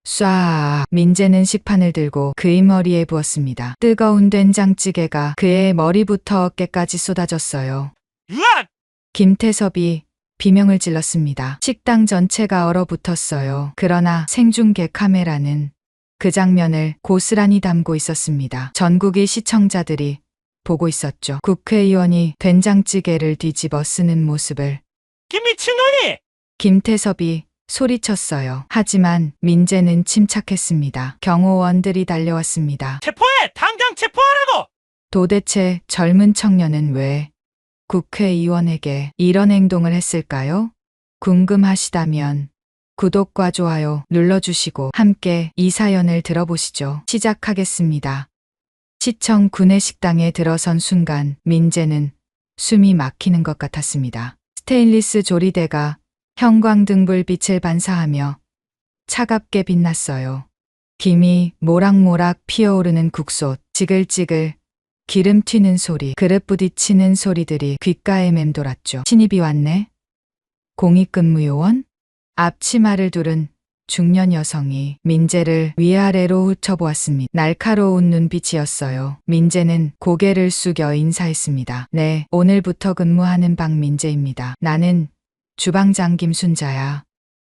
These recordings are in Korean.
쏴. 민재는 식판을 들고 그의 머리에 부었습니다. 뜨거운 된장찌개가 그의 머리부터 어깨까지 쏟아졌어요. 으악! 김태섭이 비명을 질렀습니다. 식당 전체가 얼어붙었어요. 그러나 생중계 카메라는 그 장면을 고스란히 담고 있었습니다. 전국의 시청자들이 보고 있었죠. 국회의원이 된장찌개를 뒤집어 쓰는 모습을. 김미친놈이! 김태섭이 소리쳤어요. 하지만 민재는 침착했습니다. 경호원들이 달려왔습니다. 체포해! 당장 체포하라고! 도대체 젊은 청년은 왜 국회의원에게 이런 행동을 했을까요? 궁금하시다면 구독과 좋아요 눌러주시고 함께 이 사연을 들어보시죠. 시작하겠습니다. 시청 구내식당에 들어선 순간 민재는 숨이 막히는 것 같았습니다. 스테인리스 조리대가 형광등불 빛을 반사하며 차갑게 빛났어요. 김이 모락모락 피어오르는 국솥, 지글지글 기름 튀는 소리, 그릇 부딪히는 소리들이 귓가에 맴돌았죠. 신입이 왔네. 공익근무요원? 앞치마를 두른 중년 여성이 민재를 위아래로 훑어보았습니다. 날카로운 눈빛이었어요. 민재는 고개를 숙여 인사했습니다. 네, 오늘부터 근무하는 박민재입니다. 나는 주방장 김순자야.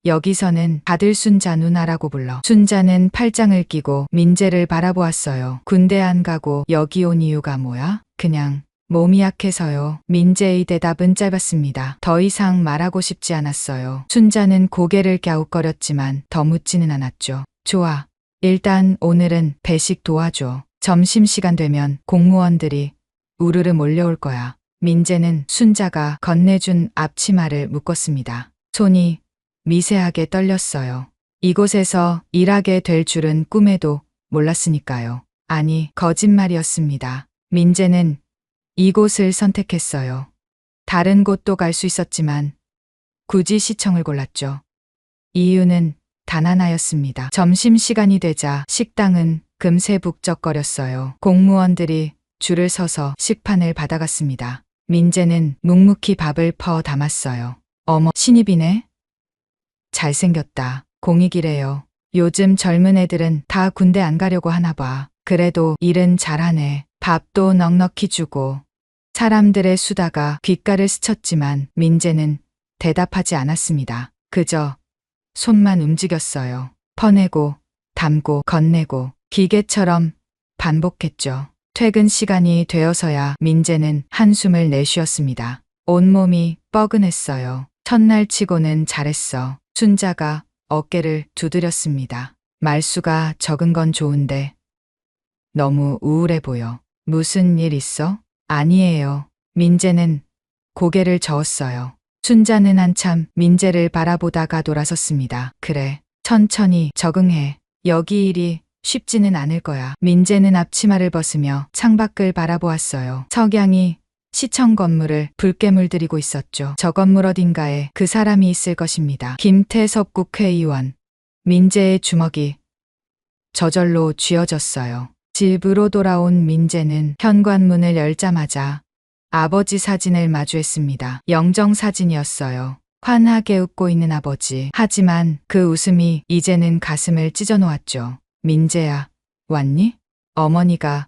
여기서는 다들 순자 누나라고 불러. 순자는 팔짱을 끼고 민재를 바라보았어요. 군대 안 가고 여기 온 이유가 뭐야? 그냥 몸이 약해서요. 민재의 대답은 짧았습니다. 더 이상 말하고 싶지 않았어요. 순자는 고개를 갸웃거렸지만 더 묻지는 않았죠. 좋아. 일단 오늘은 배식 도와줘. 점심시간 되면 공무원들이 우르르 몰려올 거야. 민재는 순자가 건네준 앞치마를 묶었습니다. 손이 미세하게 떨렸어요. 이곳에서 일하게 될 줄은 꿈에도 몰랐으니까요. 아니, 거짓말이었습니다. 민재는 이곳을 선택했어요. 다른 곳도 갈 수 있었지만 굳이 시청을 골랐죠. 이유는 단 하나였습니다. 점심시간이 되자 식당은 금세 북적거렸어요. 공무원들이 줄을 서서 식판을 받아갔습니다. 민재는 묵묵히 밥을 퍼 담았어요. 어머, 신입이네? 잘생겼다. 공익이래요. 요즘 젊은 애들은 다 군대 안 가려고 하나 봐. 그래도 일은 잘하네. 밥도 넉넉히 주고. 사람들의 수다가 귓가를 스쳤지만 민재는 대답하지 않았습니다. 그저 손만 움직였어요. 퍼내고 담고 건네고 기계처럼 반복했죠. 퇴근 시간이 되어서야 민재는 한숨을 내쉬었습니다. 온몸이 뻐근했어요. 첫날 치고는 잘했어. 순자가 어깨를 두드렸습니다. 말수가 적은 건 좋은데 너무 우울해 보여. 무슨 일 있어? 아니에요. 민재는 고개를 저었어요. 순자는 한참 민재를 바라보다가 돌아섰습니다. 그래, 천천히 적응해. 여기 일이 쉽지는 않을 거야. 민재는 앞치마를 벗으며 창밖을 바라보았어요. 석양이 시청 건물을 붉게 물들이고 있었죠. 저 건물 어딘가에 그 사람이 있을 것입니다. 김태섭 국회의원. 민재의 주먹이 저절로 쥐어졌어요. 집으로 돌아온 민재는 현관문을 열자마자 아버지 사진을 마주했습니다. 영정사진이었어요. 환하게 웃고 있는 아버지. 하지만 그 웃음이 이제는 가슴을 찢어놓았죠. 민재야, 왔니? 어머니가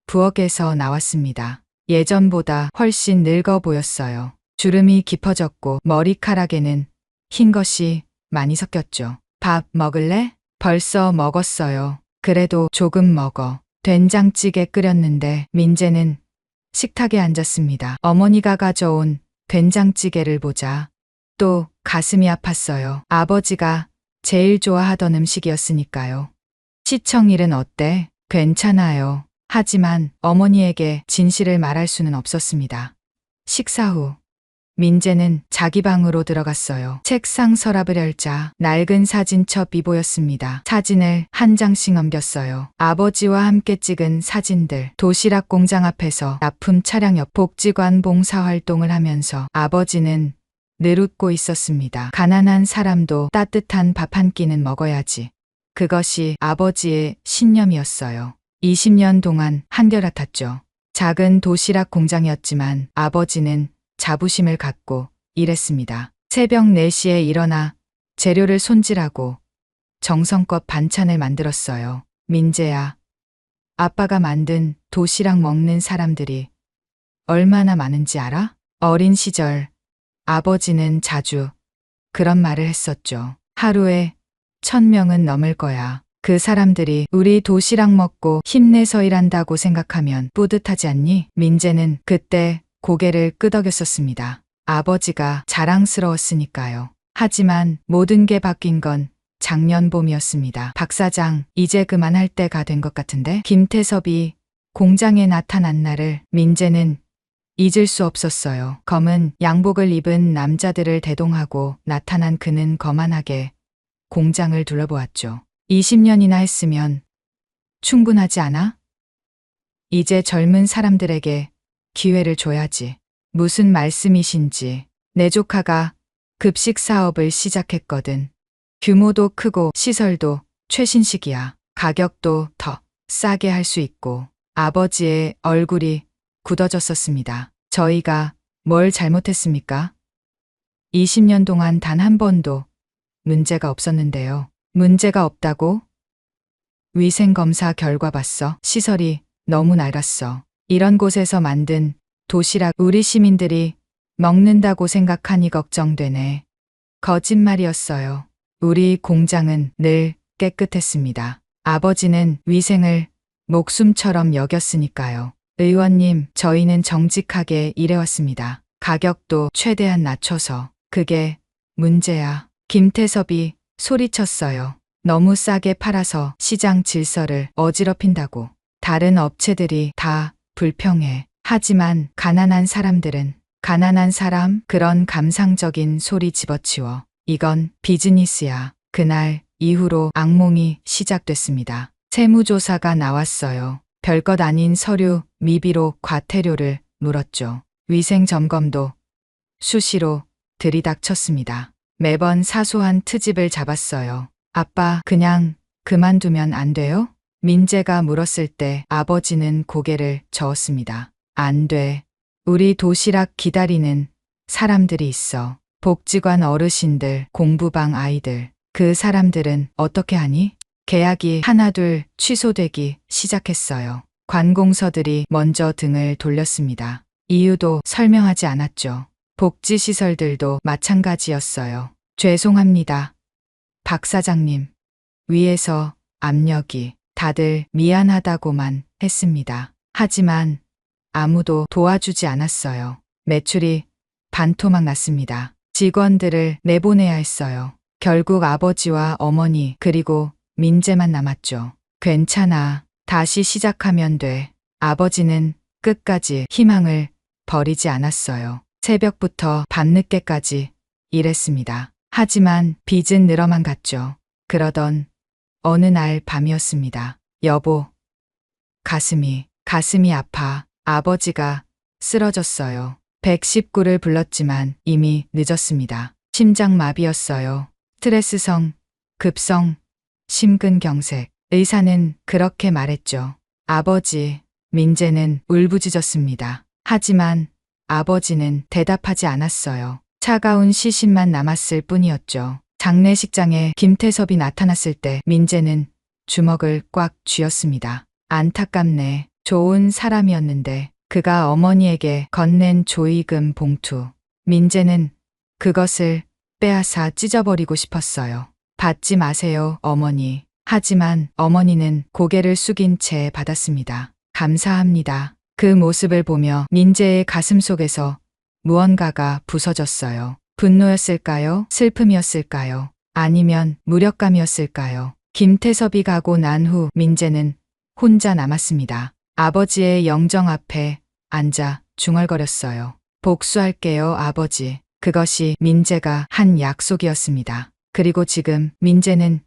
부엌에서 나왔습니다. 예전보다 훨씬 늙어 보였어요. 주름이 깊어졌고 머리카락에는 흰 것이 많이 섞였죠. 밥 먹을래? 벌써 먹었어요. 그래도 조금 먹어. 된장찌개 끓였는데. 민재는 식탁에 앉았습니다. 어머니가 가져온 된장찌개를 보자 또 가슴이 아팠어요. 아버지가 제일 좋아하던 음식이었으니까요. 시청 일은 어때? 괜찮아요. 하지만 어머니에게 진실을 말할 수는 없었습니다. 식사 후 민재는 자기 방으로 들어갔어요. 책상 서랍을 열자 낡은 사진첩이 보였습니다. 사진을 한 장씩 넘겼어요. 아버지와 함께 찍은 사진들. 도시락 공장 앞에서 납품 차량 옆 복지관 봉사활동을 하면서 아버지는 늘 웃고 있었습니다. 가난한 사람도 따뜻한 밥 한 끼는 먹어야지. 그것이 아버지의 신념이었어요. 20년 동안 한결같았죠. 작은 도시락 공장이었지만 아버지는 자부심을 갖고 일했습니다. 새벽 4시에 일어나 재료를 손질하고 정성껏 반찬을 만들었어요. 민재야, 아빠가 만든 도시락 먹는 사람들이 얼마나 많은지 알아? 어린 시절 아버지는 자주 그런 말을 했었죠. 하루에 1000명은 넘을 거야. 그 사람들이 우리 도시락 먹고 힘내서 일한다고 생각하면 뿌듯하지 않니? 민재는 그때 고개를 끄덕였었습니다. 아버지가 자랑스러웠으니까요. 하지만 모든 게 바뀐 건 작년 봄이었습니다. 박 사장, 이제 그만할 때가 된 것 같은데? 김태섭이 공장에 나타난 날을 민재는 잊을 수 없었어요. 검은 양복을 입은 남자들을 대동하고 나타난 그는 거만하게 공장을 둘러보았죠. 20년이나 했으면 충분하지 않아? 이제 젊은 사람들에게 기회를 줘야지. 무슨 말씀이신지. 내 조카가 급식 사업을 시작했거든. 규모도 크고 시설도 최신식이야. 가격도 더 싸게 할 수 있고. 아버지의 얼굴이 굳어졌었습니다. 저희가 뭘 잘못했습니까? 20년 동안 단 한 번도 문제가 없었는데요. 문제가 없다고? 위생검사 결과 봤어. 시설이 너무 낡았어. 이런 곳에서 만든 도시락 우리 시민들이 먹는다고 생각하니 걱정되네. 거짓말이었어요. 우리 공장은 늘 깨끗했습니다. 아버지는 위생을 목숨처럼 여겼으니까요. 의원님, 저희는 정직하게 일해왔습니다. 가격도 최대한 낮춰서. 그게 문제야. 김태섭이 소리쳤어요. 너무 싸게 팔아서 시장 질서를 어지럽힌다고. 다른 업체들이 다 불평해. 하지만 가난한 사람들은 가난한 사람 그런 감상적인 소리 집어치워. 이건 비즈니스야. 그날 이후로 악몽이 시작됐습니다. 세무조사가 나왔어요. 별것 아닌 서류 미비로 과태료를 물었죠. 위생점검도 수시로 들이닥쳤습니다. 매번 사소한 트집을 잡았어요. 아빠, 그냥 그만두면 안 돼요? 민재가 물었을 때 아버지는 고개를 저었습니다. 안 돼. 우리 도시락 기다리는 사람들이 있어. 복지관 어르신들, 공부방 아이들. 그 사람들은 어떻게 하니? 계약이 하나둘 취소되기 시작했어요. 관공서들이 먼저 등을 돌렸습니다. 이유도 설명하지 않았죠. 복지시설들도 마찬가지였어요. 죄송합니다. 박 사장님. 위에서 압력이. 다들 미안하다고만 했습니다. 하지만 아무도 도와주지 않았어요. 매출이 반토막 났습니다. 직원들을 내보내야 했어요. 결국 아버지와 어머니 그리고 민재만 남았죠. 괜찮아. 다시 시작하면 돼. 아버지는 끝까지 희망을 버리지 않았어요. 새벽부터 밤늦게까지 일했습니다. 하지만 빚은 늘어만 갔죠. 그러던 어느 날 밤이었습니다. 여보, 가슴이 아파. 아버지가 쓰러졌어요. 119를 불렀지만 이미 늦었습니다. 심장마비였어요. 스트레스성, 급성, 심근경색. 의사는 그렇게 말했죠. 아버지, 민재는 울부짖었습니다. 하지만 아버지는 대답하지 않았어요. 차가운 시신만 남았을 뿐이었죠. 장례식장에 김태섭이 나타났을 때 민재는 주먹을 꽉 쥐었습니다. 안타깝네. 좋은 사람이었는데. 그가 어머니에게 건넨 조의금 봉투. 민재는 그것을 빼앗아 찢어버리고 싶었어요. 받지 마세요, 어머니. 하지만 어머니는 고개를 숙인 채 받았습니다. 감사합니다. 그 모습을 보며 민재의 가슴 속에서 무언가가 부서졌어요. 분노였을까요? 슬픔이었을까요? 아니면 무력감이었을까요? 김태섭이 가고 난 후 민재는 혼자 남았습니다. 아버지의 영정 앞에 앉아 중얼거렸어요. 복수할게요, 아버지. 그것이 민재가 한 약속이었습니다. 그리고 지금 민재는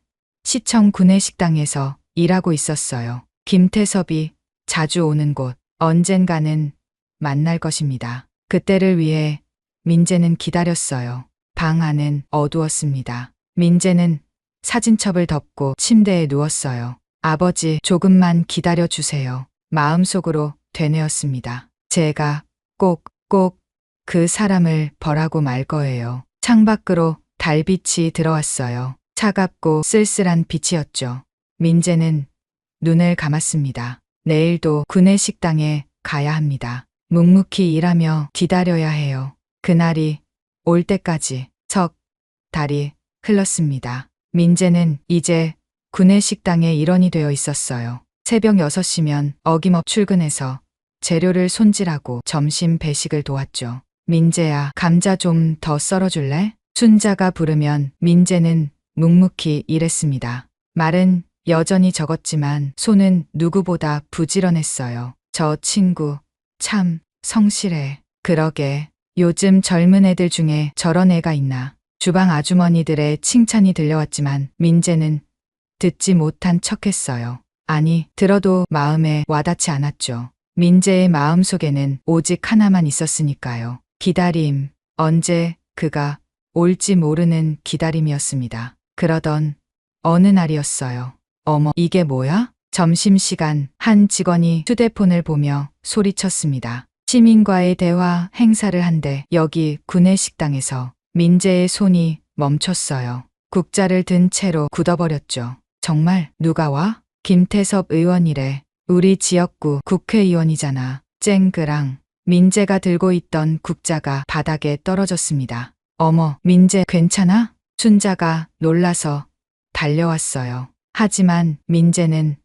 시청 구내식당에서 일하고 있었어요. 김태섭이 자주 오는 곳, 언젠가는 만날 것입니다. 그때를 위해 민재는 기다렸어요. 방 안은 어두웠습니다. 민재는 사진첩을 덮고 침대에 누웠어요. 아버지, 조금만 기다려 주세요. 마음속으로 되뇌었습니다. 제가 꼭 그 사람을 벌하고 말 거예요. 창밖으로 달빛이 들어왔어요. 차갑고 쓸쓸한 빛이었죠. 민재는 눈을 감았습니다. 내일도 구내식당에 가야 합니다. 묵묵히 일하며 기다려야 해요. 그날이 올 때까지 석 달이 흘렀습니다. 민재는 이제 구내식당의 일원이 되어 있었어요. 새벽 6시면 어김없이 출근해서 재료를 손질하고 점심 배식을 도왔죠. 민재야, 감자 좀 더 썰어줄래? 순자가 부르면 민재는 묵묵히 일했습니다. 말은 여전히 적었지만 손은 누구보다 부지런했어요. 저 친구 참 성실해. 그러게, 요즘 젊은 애들 중에 저런 애가 있나. 주방 아주머니들의 칭찬이 들려왔지만 민재는 듣지 못한 척했어요. 아니, 들어도 마음에 와닿지 않았죠. 민재의 마음속에는 오직 하나만 있었으니까요. 기다림. 언제 그가 올지 모르는 기다림이었습니다. 그러던 어느 날이었어요. 어머, 이게 뭐야? 점심시간 한 직원이 휴대폰을 보며 소리쳤습니다. 시민과의 대화 행사를 한대. 여기 구내식당에서 민재의 손이 멈췄어요. 국자를 든 채로 굳어버렸죠. 정말 누가 와? 김태섭 의원이래. 우리 지역구 국회의원이잖아. 쨍그랑. 민재가 들고 있던 국자가 바닥에 떨어졌습니다. 어머, 민재 괜찮아? 순자가 놀라서 달려왔어요. 하지만 민재는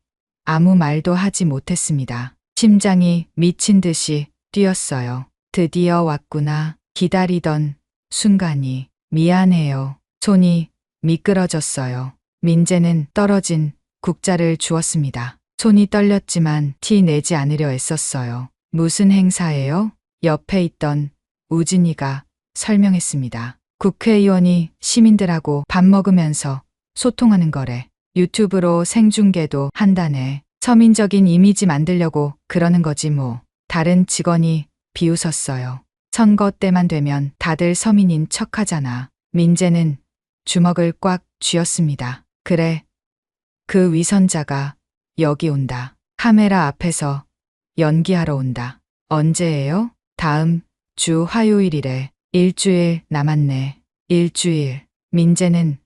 아무 말도 하지 못했습니다. 심장이 미친 듯이 뛰었어요. 드디어 왔구나. 기다리던 순간이. 미안해요. 손이 미끄러졌어요. 민재는 떨어진 국자를 주었습니다. 손이 떨렸지만 티 내지 않으려 애썼어요. 무슨 행사예요? 옆에 있던 우진이가 설명했습니다. 국회의원이 시민들하고 밥 먹으면서 소통하는 거래. 유튜브로 생중계도 한다네. 서민적인 이미지 만들려고 그러는 거지 뭐. 다른 직원이 비웃었어요. 선거 때만 되면 다들 서민인 척하잖아. 민재는 주먹을 꽉 쥐었습니다. 그래, 그 위선자가 여기 온다. 카메라 앞에서 연기하러 온다. 언제예요? 다음 주 화요일이래. 일주일 남았네. 일주일. 민재는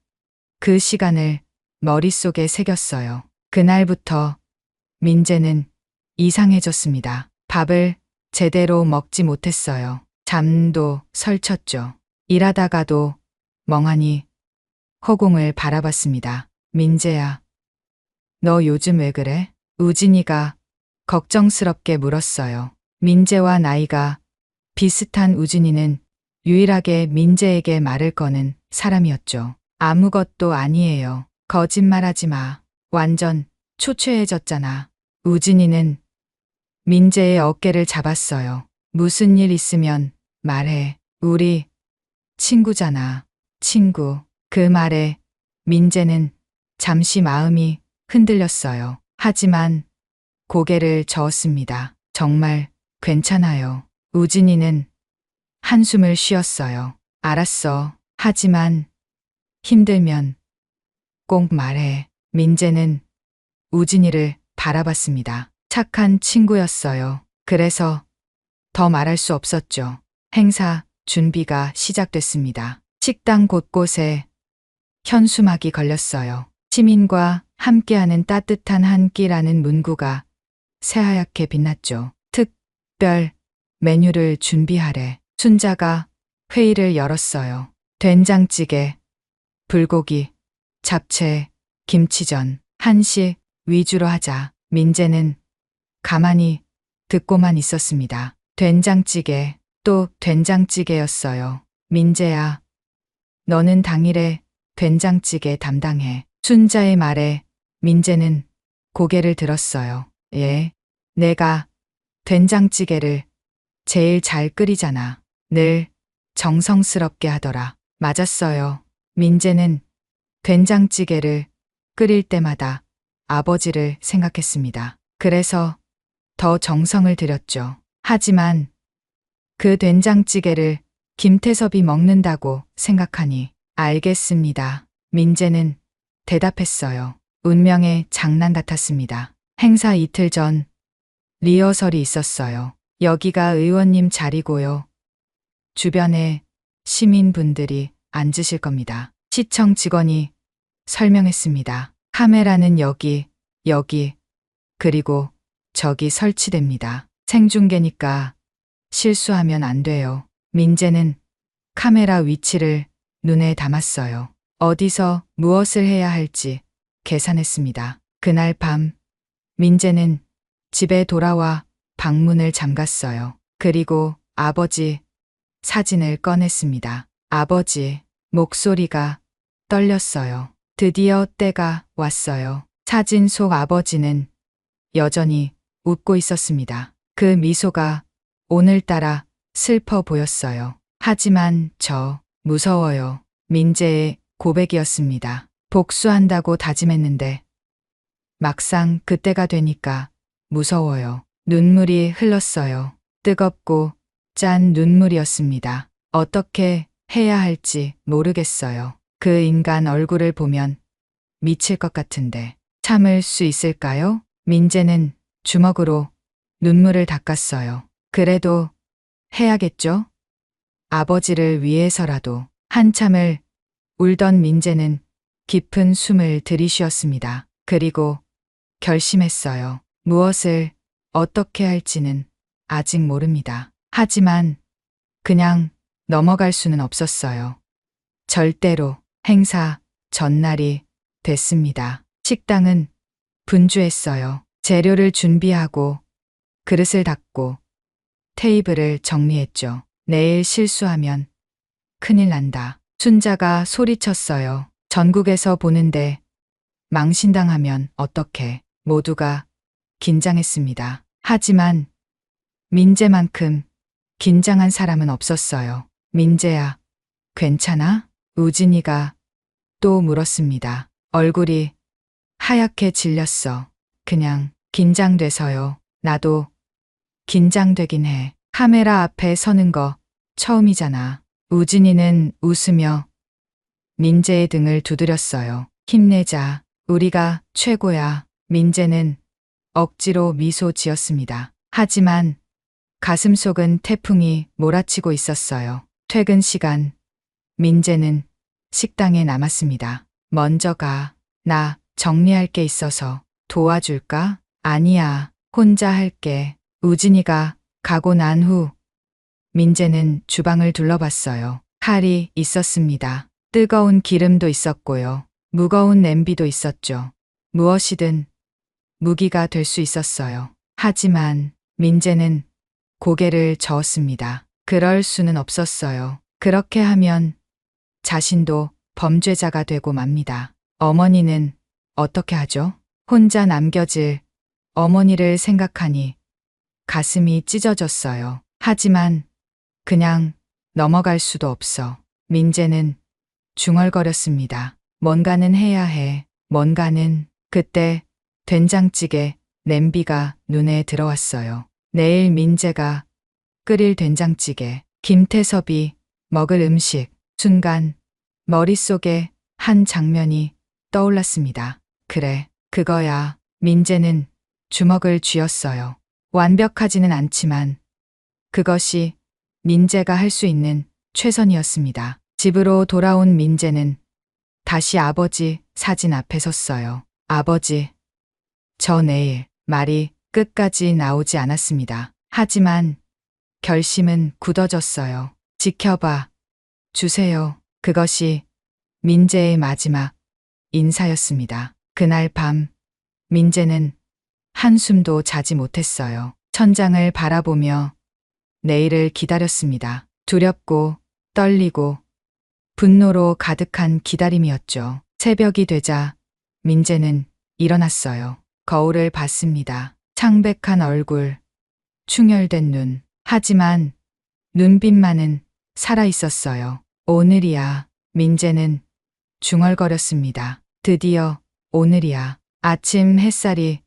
그 시간을 머릿속에 새겼어요. 그날부터 민재는 이상해졌습니다. 밥을 제대로 먹지 못했어요. 잠도 설쳤죠. 일하다가도 멍하니 허공을 바라봤습니다. 민재야, 너 요즘 왜 그래? 우진이가 걱정스럽게 물었어요. 민재와 나이가 비슷한 우진이는 유일하게 민재에게 말을 거는 사람이었죠. 아무것도 아니에요. 거짓말하지 마. 완전 초췌해졌잖아. 우진이는 민재의 어깨를 잡았어요. 무슨 일 있으면 말해. 우리 친구잖아. 친구. 그 말에 민재는 잠시 마음이 흔들렸어요. 하지만 고개를 저었습니다. 정말 괜찮아요. 우진이는 한숨을 쉬었어요. 알았어. 하지만 힘들면 꼭 말해. 민재는 우진이를 바라봤습니다. 착한 친구였어요. 그래서 더 말할 수 없었죠. 행사 준비가 시작됐습니다. 식당 곳곳에 현수막이 걸렸어요. 시민과 함께하는 따뜻한 한 끼라는 문구가 새하얗게 빛났죠. 특별 메뉴를 준비하래. 순자가 회의를 열었어요. 된장찌개, 불고기, 잡채, 김치전, 한식 위주로 하자. 민재는 가만히 듣고만 있었습니다. 된장찌개, 또 된장찌개였어요. 민재야, 너는 당일에 된장찌개 담당해. 순자의 말에 민재는 고개를 들었어요. 예, 내가 된장찌개를 제일 잘 끓이잖아. 늘 정성스럽게 하더라. 맞았어요. 민재는 된장찌개를 끓일 때마다 아버지를 생각했습니다. 그래서 더 정성을 들였죠. 하지만 그 된장찌개를 김태섭이 먹는다고 생각하니 알겠습니다. 민재는 대답했어요. 운명의 장난 같았습니다. 행사 이틀 전 리허설이 있었어요. 여기가 의원님 자리고요. 주변에 시민분들이 앉으실 겁니다. 시청 직원이 설명했습니다. 카메라는 여기, 그리고 저기 설치됩니다. 생중계니까 실수하면 안 돼요. 민재는 카메라 위치를 눈에 담았어요. 어디서 무엇을 해야 할지 계산했습니다. 그날 밤 민재는 집에 돌아와 방문을 잠갔어요. 그리고 아버지 사진을 꺼냈습니다. 아버지 목소리가 떨렸어요. 드디어 때가 왔어요. 사진 속 아버지는 여전히 웃고 있었습니다. 그 미소가 오늘따라 슬퍼 보였어요. 하지만 저 무서워요. 민재의 고백이었습니다. 복수한다고 다짐했는데 막상 그때가 되니까 무서워요. 눈물이 흘렀어요. 뜨겁고 짠 눈물이었습니다. 어떻게 해야 할지 모르겠어요. 그 인간 얼굴을 보면 미칠 것 같은데 참을 수 있을까요? 민재는 주먹으로 눈물을 닦았어요. 그래도 해야겠죠? 아버지를 위해서라도. 한참을 울던 민재는 깊은 숨을 들이쉬었습니다. 그리고 결심했어요. 무엇을 어떻게 할지는 아직 모릅니다. 하지만 그냥 넘어갈 수는 없었어요. 절대로. 행사 전날이 됐습니다. 식당은 분주했어요. 재료를 준비하고 그릇을 닦고 테이블을 정리했죠. 내일 실수하면 큰일 난다. 순자가 소리쳤어요. 전국에서 보는데 망신당하면 어떡해. 모두가 긴장했습니다. 하지만 민재만큼 긴장한 사람은 없었어요. 민재야, 괜찮아? 우진이가 또 물었습니다. 얼굴이 하얗게 질렸어. 그냥 긴장돼서요. 나도 긴장되긴 해. 카메라 앞에 서는 거 처음이잖아. 우진이는 웃으며 민재의 등을 두드렸어요. 힘내자. 우리가 최고야. 민재는 억지로 미소 지었습니다. 하지만 가슴속은 태풍이 몰아치고 있었어요. 퇴근 시간, 민재는 식당에 남았습니다. 먼저 가. 나 정리할 게 있어서 도와줄까? 아니야. 혼자 할게. 우진이가 가고 난 후 민재는 주방을 둘러봤어요. 칼이 있었습니다. 뜨거운 기름도 있었고요. 무거운 냄비도 있었죠. 무엇이든 무기가 될 수 있었어요. 하지만 민재는 고개를 저었습니다. 그럴 수는 없었어요. 그렇게 하면 자신도 범죄자가 되고 맙니다. 어머니는 어떻게 하죠? 혼자 남겨질 어머니를 생각하니 가슴이 찢어졌어요. 하지만 그냥 넘어갈 수도 없어. 민재는 중얼거렸습니다. 뭔가는 해야 해. 뭔가는. 그때 된장찌개 냄비가 눈에 들어왔어요. 내일 민재가 끓일 된장찌개. 김태섭이 먹을 음식. 순간 머릿속에 한 장면이 떠올랐습니다. 그래, 그거야. 민재는 주먹을 쥐었어요. 완벽하지는 않지만 그것이 민재가 할 수 있는 최선이었습니다. 집으로 돌아온 민재는 다시 아버지 사진 앞에 섰어요. 아버지, 저 내일. 말이 끝까지 나오지 않았습니다. 하지만 결심은 굳어졌어요. 지켜봐 주세요. 그것이 민재의 마지막 인사였습니다. 그날 밤 민재는 한숨도 자지 못했어요. 천장을 바라보며 내일을 기다렸습니다. 두렵고 떨리고 분노로 가득한 기다림이었죠. 새벽이 되자 민재는 일어났어요. 거울을 봤습니다. 창백한 얼굴, 충혈된 눈. 하지만 눈빛만은 살아있었어요. 오늘이야. 민재는 중얼거렸습니다. 드디어 오늘이야. 아침 햇살이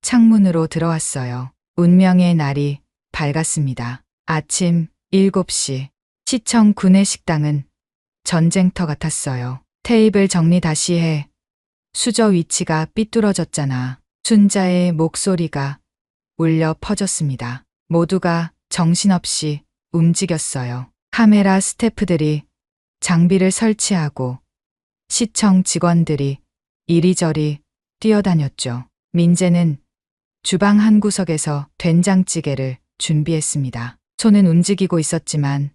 창문으로 들어왔어요. 운명의 날이 밝았습니다. 아침 7시. 시청 구내식당은 전쟁터 같았어요. 테이블 정리 다시 해. 수저 위치가 삐뚤어졌잖아. 순자의 목소리가 울려 퍼졌습니다. 모두가 정신없이 움직였어요. 카메라 스태프들이 장비를 설치하고 시청 직원들이 이리저리 뛰어다녔죠. 민재는 주방 한 구석에서 된장찌개를 준비했습니다. 손은 움직이고 있었지만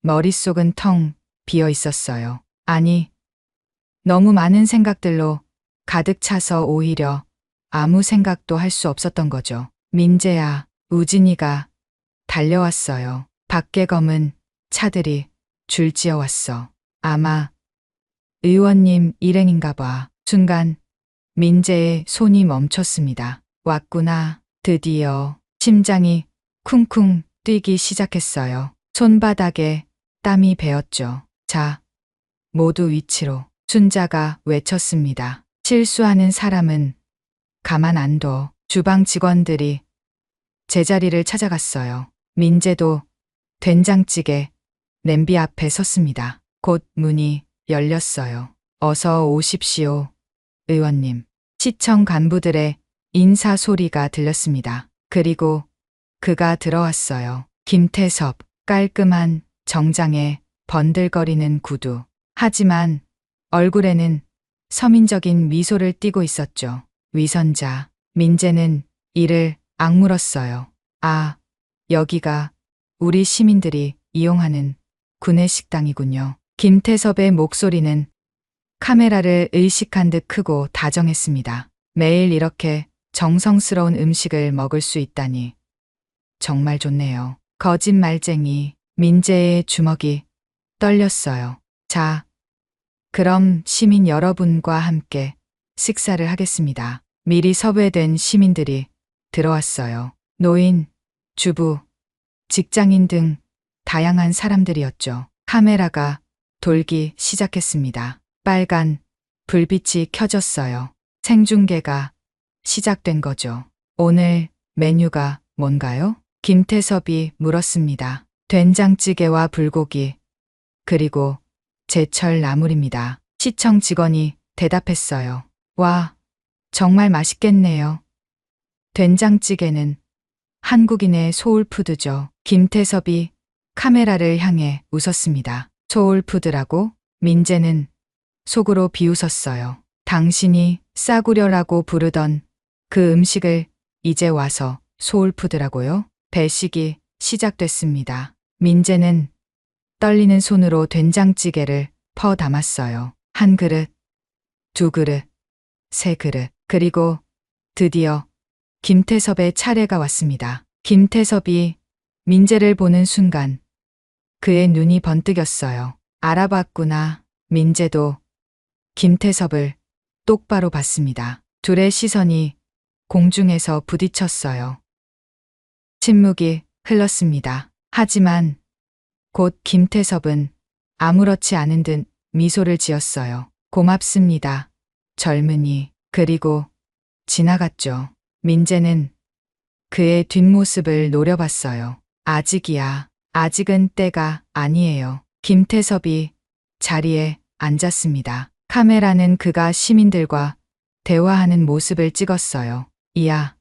머릿속은 텅 비어 있었어요. 아니, 너무 많은 생각들로 가득 차서 오히려 아무 생각도 할 수 없었던 거죠. 민재야, 우진이가 달려왔어요. 밖에 검은 차들이 줄지어 왔어. 아마 의원님 일행인가 봐. 순간 민재의 손이 멈췄습니다. 왔구나. 드디어. 심장이 쿵쿵 뛰기 시작했어요. 손바닥에 땀이 배었죠. 자, 모두 위치로. 순자가 외쳤습니다. 실수하는 사람은 가만 안 둬. 주방 직원들이 제자리를 찾아갔어요. 민재도 된장찌개 냄비 앞에 섰습니다. 곧 문이 열렸어요. 어서 오십시오, 의원님. 시청 간부들의 인사 소리가 들렸습니다. 그리고 그가 들어왔어요. 김태섭, 깔끔한 정장에 번들거리는 구두. 하지만 얼굴에는 서민적인 미소를 띠고 있었죠. 위선자. 민재는 이를 악물었어요. 아, 여기가 우리 시민들이 이용하는 구내식당이군요. 김태섭의 목소리는 카메라를 의식한 듯 크고 다정했습니다. 매일 이렇게 정성스러운 음식을 먹을 수 있다니 정말 좋네요. 거짓말쟁이. 민재의 주먹이 떨렸어요. 자, 그럼 시민 여러분과 함께 식사를 하겠습니다. 미리 섭외된 시민들이 들어왔어요. 노인, 주부, 직장인 등 다양한 사람들이었죠. 카메라가 돌기 시작했습니다. 빨간 불빛이 켜졌어요. 생중계가 시작된 거죠. 오늘 메뉴가 뭔가요? 김태섭이 물었습니다. 된장찌개와 불고기, 그리고 제철 나물입니다. 시청 직원이 대답했어요. 와, 정말 맛있겠네요. 된장찌개는 한국인의 소울푸드죠. 김태섭이 카메라를 향해 웃었습니다. 소울푸드라고? 민재는 속으로 비웃었어요. 당신이 싸구려라고 부르던 그 음식을 이제 와서 소울푸드라고요? 배식이 시작됐습니다. 민재는 떨리는 손으로 된장찌개를 퍼 담았어요. 한 그릇, 두 그릇, 세 그릇. 그리고 드디어 김태섭의 차례가 왔습니다. 김태섭이 민재를 보는 순간 그의 눈이 번뜩였어요. 알아봤구나. 민재도 김태섭을 똑바로 봤습니다. 둘의 시선이 공중에서 부딪혔어요. 침묵이 흘렀습니다. 하지만 곧 김태섭은 아무렇지 않은 듯 미소를 지었어요. 고맙습니다, 젊은이. 그리고 지나갔죠. 민재는 그의 뒷모습을 노려봤어요. 아직이야. 아직은 때가 아니에요. 김태섭이 자리에 앉았습니다. 카메라는 그가 시민들과 대화하는 모습을 찍었어요. 이야,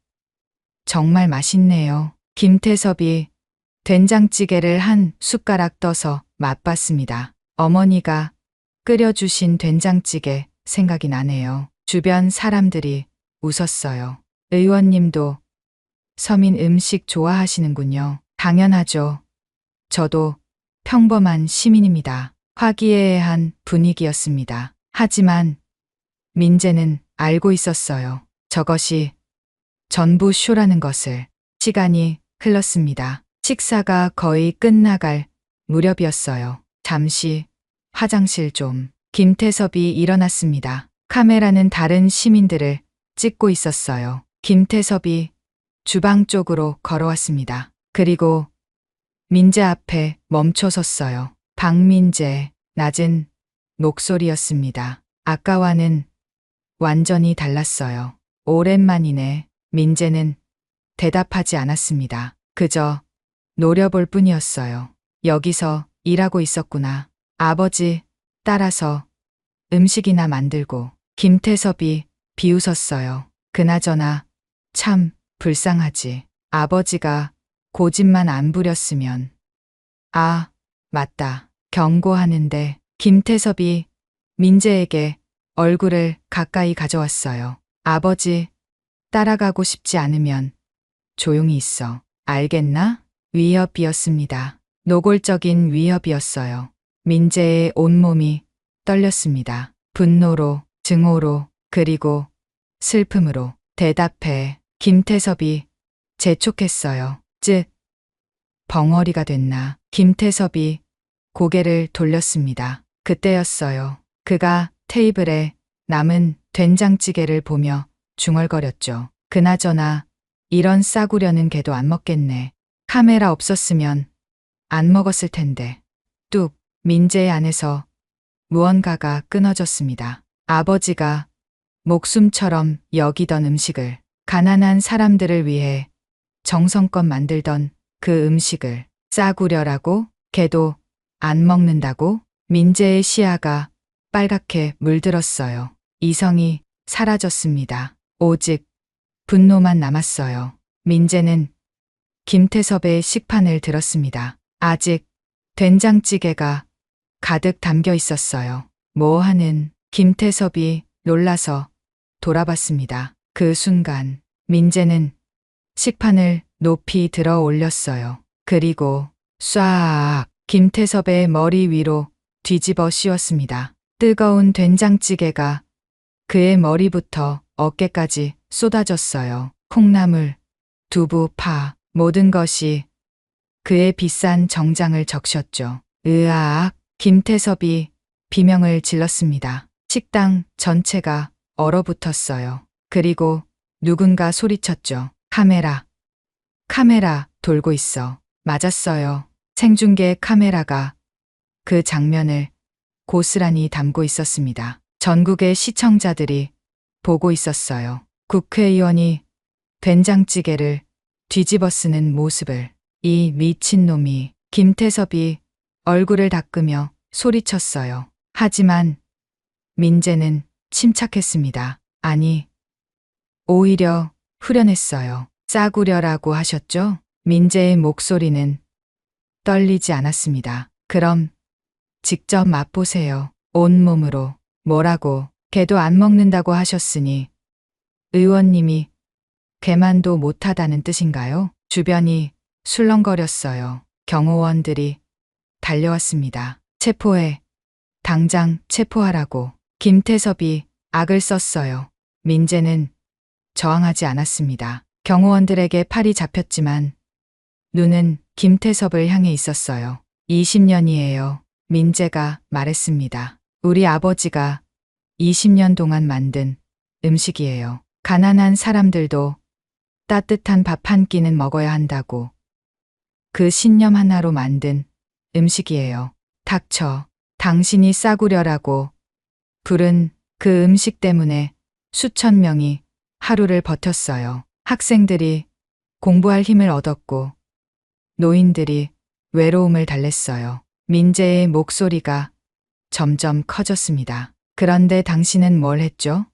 정말 맛있네요. 김태섭이 된장찌개를 한 숟가락 떠서 맛봤습니다. 어머니가 끓여주신 된장찌개 생각이 나네요. 주변 사람들이 웃었어요. 의원님도 서민 음식 좋아하시는군요. 당연하죠. 저도 평범한 시민입니다. 화기애애한 분위기였습니다. 하지만 민재는 알고 있었어요. 저것이 전부 쇼라는 것을. 시간이 흘렀습니다. 식사가 거의 끝나갈 무렵이었어요. 잠시 화장실 좀. 김태섭이 일어났습니다. 카메라는 다른 시민들을 찍고 있었어요. 김태섭이 주방 쪽으로 걸어왔습니다. 그리고 민재 앞에 멈춰 섰어요. 박민재, 낮은 목소리였습니다. 아까와는 완전히 달랐어요. 오랜만이네. 민재는 대답하지 않았습니다. 그저 노려볼 뿐이었어요. 여기서 일하고 있었구나. 아버지 따라서 음식이나 만들고. 김태섭이 비웃었어요. 그나저나 참 불쌍하지. 아버지가 고집만 안 부렸으면. 아, 맞다. 경고하는데. 김태섭이 민재에게 얼굴을 가까이 가져왔어요. 아버지, 따라가고 싶지 않으면 조용히 있어. 알겠나? 위협이었습니다. 노골적인 위협이었어요. 민재의 온몸이 떨렸습니다. 분노로, 증오로, 그리고 슬픔으로. 대답해. 김태섭이 재촉했어요. 즉, 벙어리가 됐나. 김태섭이 고개를 돌렸습니다. 그때였어요. 그가 테이블에 남은 된장찌개를 보며 중얼거렸죠. 그나저나 이런 싸구려는 개도 안 먹겠네. 카메라 없었으면 안 먹었을 텐데. 뚝, 민재의 안에서 무언가가 끊어졌습니다. 아버지가 목숨처럼 여기던 음식을, 가난한 사람들을 위해 정성껏 만들던 그 음식을 싸구려라고? 개도 안 먹는다고? 민재의 시야가 빨갛게 물들었어요. 이성이 사라졌습니다. 오직 분노만 남았어요. 민재는 김태섭의 식판을 들었습니다. 아직 된장찌개가 가득 담겨 있었어요. 뭐 하는? 김태섭이 놀라서 돌아봤습니다. 그 순간 민재는 식판을 높이 들어 올렸어요. 그리고 쏴악 김태섭의 머리 위로 뒤집어 씌웠습니다. 뜨거운 된장찌개가 그의 머리부터 어깨까지 쏟아졌어요. 콩나물, 두부, 파, 모든 것이 그의 비싼 정장을 적셨죠. 으아악 김태섭이 비명을 질렀습니다. 식당 전체가 얼어붙었어요. 그리고 누군가 소리쳤죠. 카메라. 카메라 돌고 있어. 맞았어요. 생중계 카메라가 그 장면을 고스란히 담고 있었습니다. 전국의 시청자들이 보고 있었어요. 국회의원이 된장찌개를 뒤집어 쓰는 모습을. 이 미친놈이. 김태섭이 얼굴을 닦으며 소리쳤어요. 하지만 민재는 침착했습니다. 아니, 오히려 후련했어요. 싸구려라고 하셨죠? 민재의 목소리는 떨리지 않았습니다. 그럼 직접 맛보세요. 온몸으로. 뭐라고? 개도 안 먹는다고 하셨으니 의원님이 개만도 못하다는 뜻인가요? 주변이 술렁거렸어요. 경호원들이 달려왔습니다. 체포해. 당장 체포하라고. 김태섭이 악을 썼어요. 민재는 저항하지 않았습니다. 경호원들에게 팔이 잡혔지만 눈은 김태섭을 향해 있었어요. 20년이에요. 민재가 말했습니다. 우리 아버지가 20년 동안 만든 음식이에요. 가난한 사람들도 따뜻한 밥 한 끼는 먹어야 한다고. 그 신념 하나로 만든 음식이에요. 닥쳐. 당신이 싸구려라고 부른 그 음식 때문에 수천 명이 하루를 버텼어요. 학생들이 공부할 힘을 얻었고 노인들이 외로움을 달랬어요. 민재의 목소리가 점점 커졌습니다. 그런데 당신은 뭘 했죠?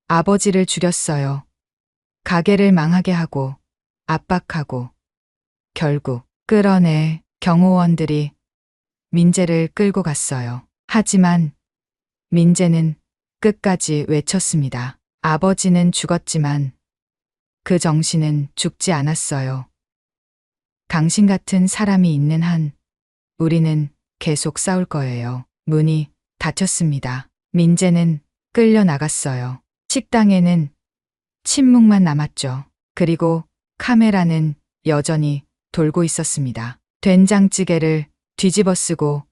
아버지를 죽였어요. 가게를 망하게 하고 압박하고 결국 끌어내. 경호원들이 민재를 끌고 갔어요. 하지만 민재는 끝까지 외쳤습니다. 아버지는 죽었지만 그 정신은 죽지 않았어요. 당신 같은 사람이 있는 한 우리는 계속 싸울 거예요. 문이 닫혔습니다. 민재는 끌려 나갔어요. 식당에는 침묵만 남았죠. 그리고 카메라는 여전히 돌고 있었습니다. 된장찌개를 뒤집어 쓰고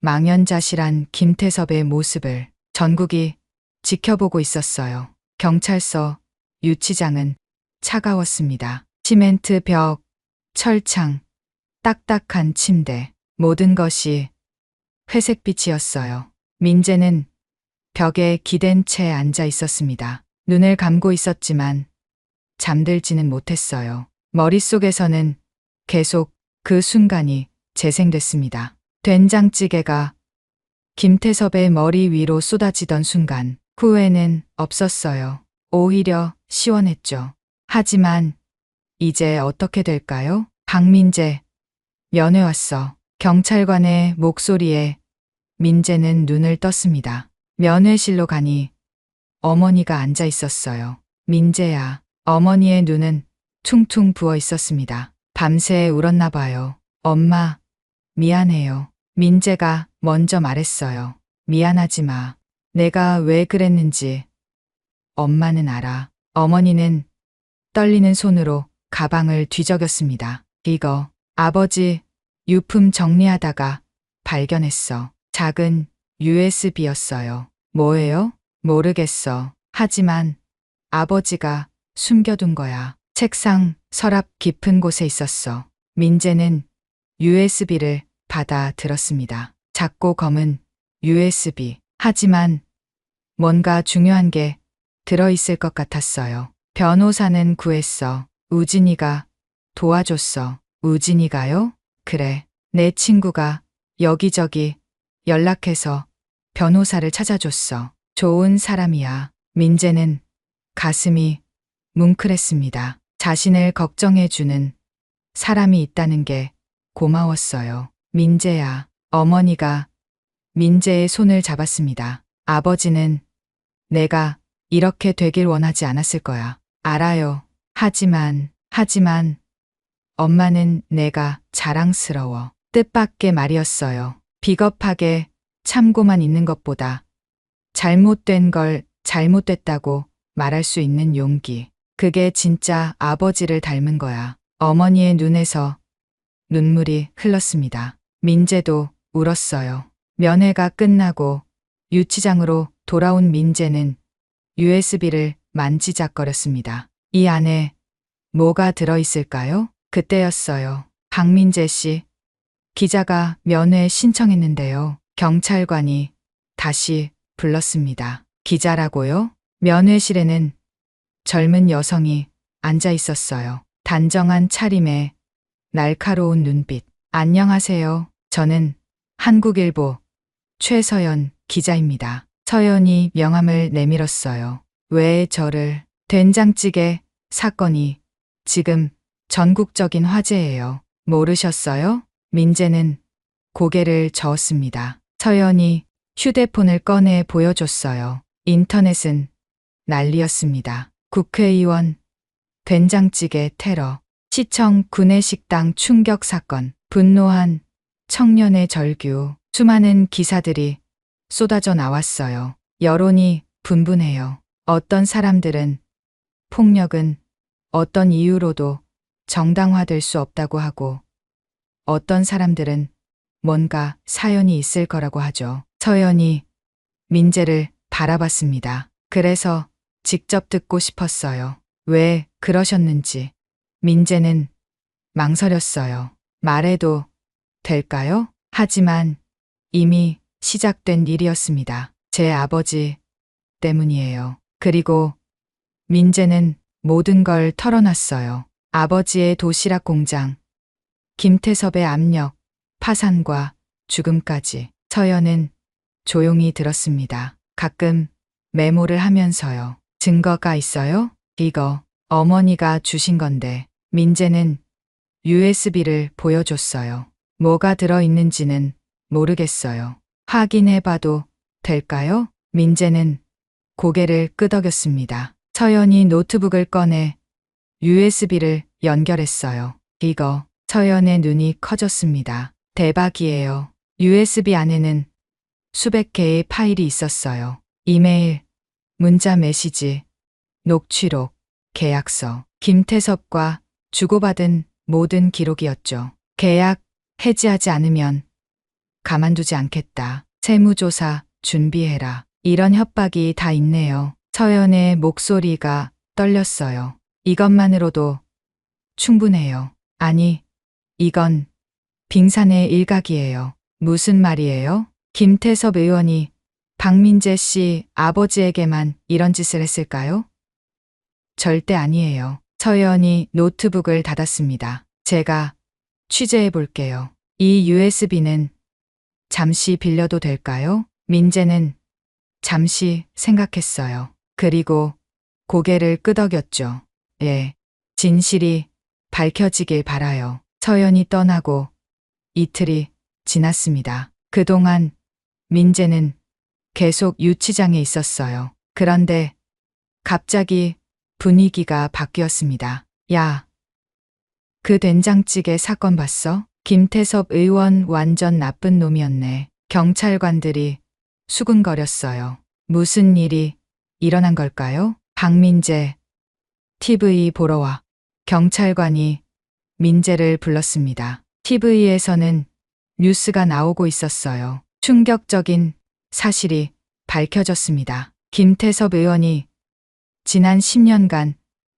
망연자실한 김태섭의 모습을 전국이 지켜보고 있었어요. 경찰서, 유치장은 차가웠습니다. 시멘트 벽, 철창, 딱딱한 침대, 모든 것이 회색빛이었어요. 민재는 벽에 기댄 채 앉아 있었습니다. 눈을 감고 있었지만 잠들지는 못했어요. 머릿속에서는 계속 그 순간이 재생됐습니다. 된장찌개가 김태섭의 머리 위로 쏟아지던 순간 후회는 없었어요. 오히려 시원했죠. 하지만 이제 어떻게 될까요? 박민재, 면회 왔어. 경찰관의 목소리에 민재는 눈을 떴습니다. 면회실로 가니 어머니가 앉아 있었어요. 민재야. 어머니의 눈은 퉁퉁 부어 있었습니다. 밤새 울었나 봐요. 엄마, 미안해요. 민재가 먼저 말했어요. 미안하지 마. 내가 왜 그랬는지 엄마는 알아. 어머니는 떨리는 손으로 가방을 뒤적였습니다. 이거 아버지 유품 정리하다가 발견했어. 작은 USB였어요. 뭐예요? 모르겠어. 하지만 아버지가 숨겨둔 거야. 책상 서랍 깊은 곳에 있었어. 민재는 USB를 받아 들었습니다. 작고 검은 USB. 하지만 뭔가 중요한 게 들어있을 것 같았어요. 변호사는 구했어. 우진이가 도와줬어. 우진이가요? 그래. 내 친구가 여기저기 연락해서 변호사를 찾아줬어. 좋은 사람이야. 민재는 가슴이 뭉클했습니다. 자신을 걱정해주는 사람이 있다는 게 고마웠어요. 민재야. 어머니가 민재의 손을 잡았습니다. 아버지는 내가 이렇게 되길 원하지 않았을 거야. 알아요. 하지만 엄마는 내가 자랑스러워. 뜻밖의 말이었어요. 비겁하게 참고만 있는 것보다 잘못된 걸 잘못됐다고 말할 수 있는 용기. 그게 진짜 아버지를 닮은 거야. 어머니의 눈에서 눈물이 흘렀습니다. 민재도 울었어요. 면회가 끝나고 유치장으로 돌아온 민재는 USB를 만지작거렸습니다. 이 안에 뭐가 들어있을까요? 그때였어요. 박민재 씨, 기자가 면회 신청했는데요. 경찰관이 다시 불렀습니다. 기자라고요? 면회실에는 젊은 여성이 앉아 있었어요. 단정한 차림에 날카로운 눈빛. 안녕하세요. 저는 한국일보 최서연 기자입니다. 서연이 명함을 내밀었어요. 왜 저를? 된장찌개 사건이 지금 전국적인 화제예요. 모르셨어요? 민재는 고개를 저었습니다. 서연이 휴대폰을 꺼내 보여줬어요. 인터넷은 난리였습니다. 국회의원, 된장찌개 테러, 시청 구내식당 충격 사건, 분노한 청년의 절규, 수많은 기사들이 쏟아져 나왔어요. 여론이 분분해요. 어떤 사람들은 폭력은 어떤 이유로도 정당화될 수 없다고 하고, 어떤 사람들은 뭔가 사연이 있을 거라고 하죠. 서연이 민재를 바라봤습니다. 그래서 직접 듣고 싶었어요. 왜 그러셨는지. 민재는 망설였어요. 말해도 될까요? 하지만 이미 시작된 일이었습니다. 제 아버지 때문이에요. 그리고 민재는 모든 걸 털어놨어요. 아버지의 도시락 공장, 김태섭의 압력, 파산과 죽음까지. 서연은 조용히 들었습니다. 가끔 메모를 하면서요. 증거가 있어요? 이거 어머니가 주신 건데. 민재는 USB를 보여줬어요. 뭐가 들어있는지는 모르겠어요. 확인해봐도 될까요? 민재는 고개를 끄덕였습니다. 서연이 노트북을 꺼내 USB를 연결했어요. 이거. 서연의 눈이 커졌습니다. 대박이에요. USB 안에는 수백 개의 파일이 있었어요. 이메일, 문자 메시지, 녹취록, 계약서, 김태섭과 주고받은 모든 기록이었죠. 계약 해지하지 않으면 가만두지 않겠다. 세무조사 준비해라. 이런 협박이 다 있네요. 서연의 목소리가 떨렸어요. 이것만으로도 충분해요. 아니, 이건 빙산의 일각이에요. 무슨 말이에요? 김태섭 의원이 박민재 씨 아버지에게만 이런 짓을 했을까요? 절대 아니에요. 서연이 노트북을 닫았습니다. 제가 취재해 볼게요. 이 USB는 잠시 빌려도 될까요? 민재는 잠시 생각했어요. 그리고 고개를 끄덕였죠. 예. 진실이 밝혀지길 바라요. 서연이 떠나고 이틀이 지났습니다. 그동안 민재는 계속 유치장에 있었어요. 그런데 갑자기 분위기가 바뀌었습니다. 야, 그 된장찌개 사건 봤어? 김태섭 의원 완전 나쁜 놈이었네. 경찰관들이 수군거렸어요. 무슨 일이 일어난 걸까요? 박민재, TV 보러 와. 경찰관이 민재를 불렀습니다. TV에서는 뉴스가 나오고 있었어요. 충격적인 사실이 밝혀졌습니다. 김태섭 의원이 지난 10년간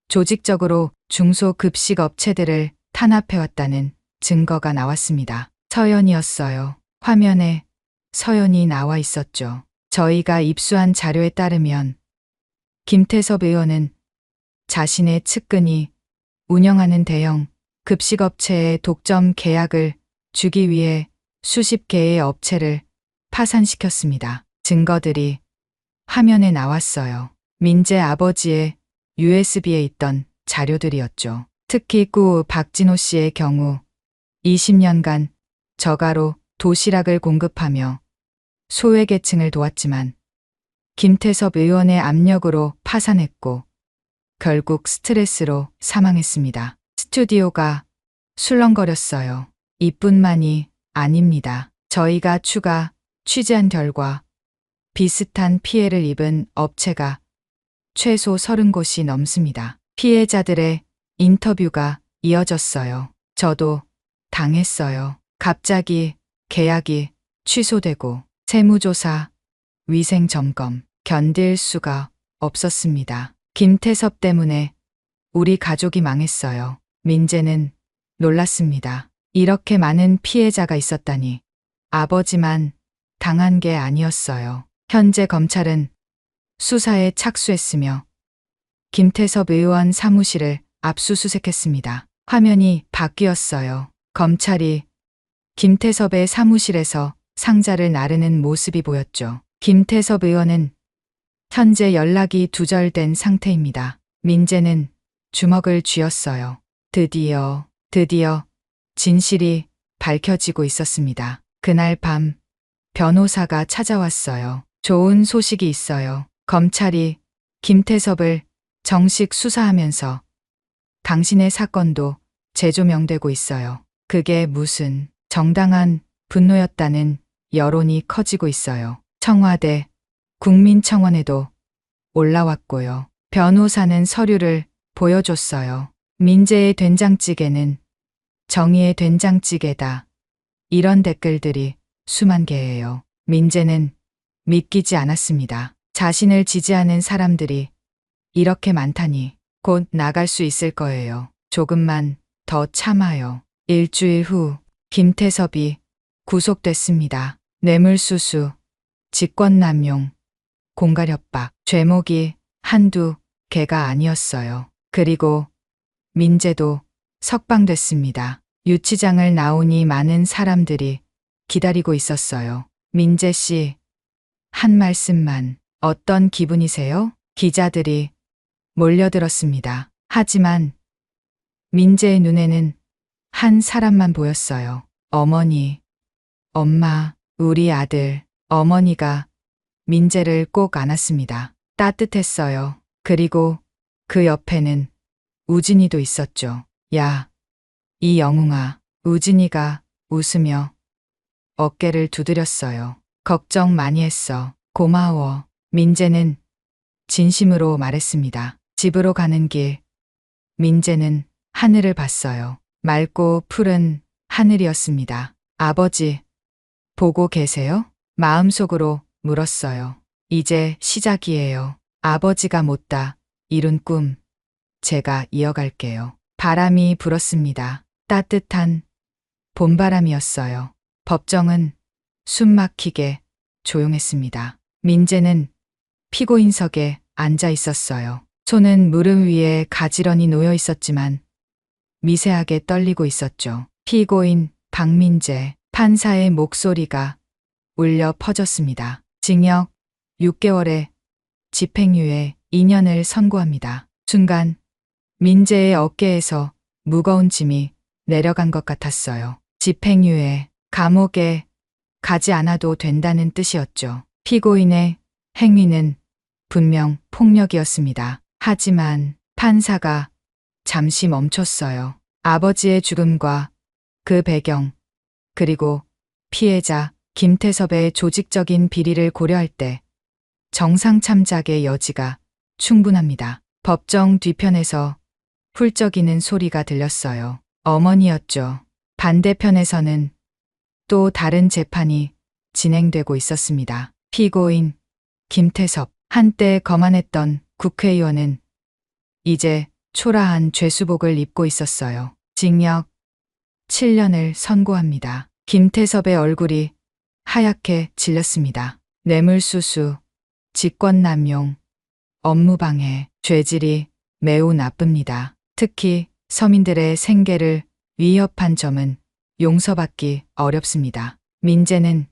조직적으로 중소급식 업체들을 탄압해왔다는 증거가 나왔습니다. 서연이었어요. 화면에 서연이 나와 있었죠. 저희가 입수한 자료에 따르면 김태섭 의원은 자신의 측근이 운영하는 대형 급식업체의 독점 계약을 주기 위해 수십 개의 업체를 파산시켰습니다. 증거들이 화면에 나왔어요. 민재 아버지의 USB에 있던 자료들이었죠. 특히 구 박진호 씨의 경우 20년간 저가로 도시락을 공급하며 소외계층을 도왔지만 김태섭 의원의 압력으로 파산했고 결국 스트레스로 사망했습니다. 스튜디오가 술렁거렸어요. 이뿐만이 아닙니다. 저희가 추가 취재한 결과 비슷한 피해를 입은 업체가 최소 30곳이 넘습니다. 피해자들의 인터뷰가 이어졌어요. 저도 당했어요. 갑자기 계약이 취소되고 세무조사, 위생점검 견딜 수가 없었습니다. 김태섭 때문에 우리 가족이 망했어요. 민재는 놀랐습니다. 이렇게 많은 피해자가 있었다니. 아버지만 당한 게 아니었어요. 현재 검찰은 수사에 착수했으며 김태섭 의원 사무실을 압수수색했습니다. 화면이 바뀌었어요. 검찰이 김태섭의 사무실에서 상자를 나르는 모습이 보였죠. 김태섭 의원은 현재 연락이 두절된 상태입니다. 민재는 주먹을 쥐었어요. 드디어 진실이 밝혀지고 있었습니다. 그날 밤 변호사가 찾아왔어요. 좋은 소식이 있어요. 검찰이 김태섭을 정식 수사하면서 당신의 사건도 재조명되고 있어요. 그게 무슨 정당한 분노였다는 여론이 커지고 있어요. 청와대, 국민청원에도 올라왔고요. 변호사는 서류를 보여줬어요. 민재의 된장찌개는 정의의 된장찌개다. 이런 댓글들이 수만 개예요. 민재는 믿기지 않았습니다. 자신을 지지하는 사람들이 이렇게 많다니 곧 나갈 수 있을 거예요. 조금만 더 참아요. 일주일 후 김태섭이 구속됐습니다. 뇌물수수, 직권남용, 공갈협박, 죄목이 한두 개가 아니었어요. 그리고 민재도 석방됐습니다. 유치장을 나오니 많은 사람들이 기다리고 있었어요. 민재 씨, 한 말씀만. 어떤 기분이세요? 기자들이 몰려들었습니다. 하지만 민재의 눈에는 한 사람만 보였어요. 어머니, 엄마, 우리 아들. 어머니가 민재를 꼭 안았습니다. 따뜻했어요. 그리고 그 옆에는 우진이도 있었죠. 야, 이 영웅아. 우진이가 웃으며 어깨를 두드렸어요. 걱정 많이 했어. 고마워. 민재는 진심으로 말했습니다. 집으로 가는 길, 민재는 하늘을 봤어요. 맑고 푸른 하늘이었습니다. 아버지, 보고 계세요? 마음속으로 물었어요. 이제 시작이에요. 아버지가 못다 이룬 꿈, 제가 이어갈게요. 바람이 불었습니다. 따뜻한 봄바람이었어요. 법정은 숨막히게 조용했습니다. 민재는 피고인석에 앉아 있었어요. 손은 무릎 위에 가지런히 놓여 있었지만 미세하게 떨리고 있었죠. 피고인 박민재, 판사의 목소리가 울려 퍼졌습니다. 징역 6개월에 집행유예 2년을 선고합니다. 순간 민재의 어깨에서 무거운 짐이 내려간 것 같았어요. 집행유예, 감옥에 가지 않아도 된다는 뜻이었죠. 피고인의 행위는 분명 폭력이었습니다. 하지만 판사가 잠시 멈췄어요. 아버지의 죽음과 그 배경, 그리고 피해자 김태섭의 조직적인 비리를 고려할 때 정상 참작의 여지가 충분합니다. 법정 뒤편에서 훌쩍이는 소리가 들렸어요. 어머니였죠. 반대편에서는 또 다른 재판이 진행되고 있었습니다. 피고인 김태섭, 한때 거만했던 국회의원은 이제 초라한 죄수복을 입고 있었어요. 징역 7년을 선고합니다. 김태섭의 얼굴이 하얗게 질렸습니다. 뇌물수수, 직권남용, 업무방해, 죄질이 매우 나쁩니다. 특히 서민들의 생계를 위협한 점은 용서받기 어렵습니다. 민재는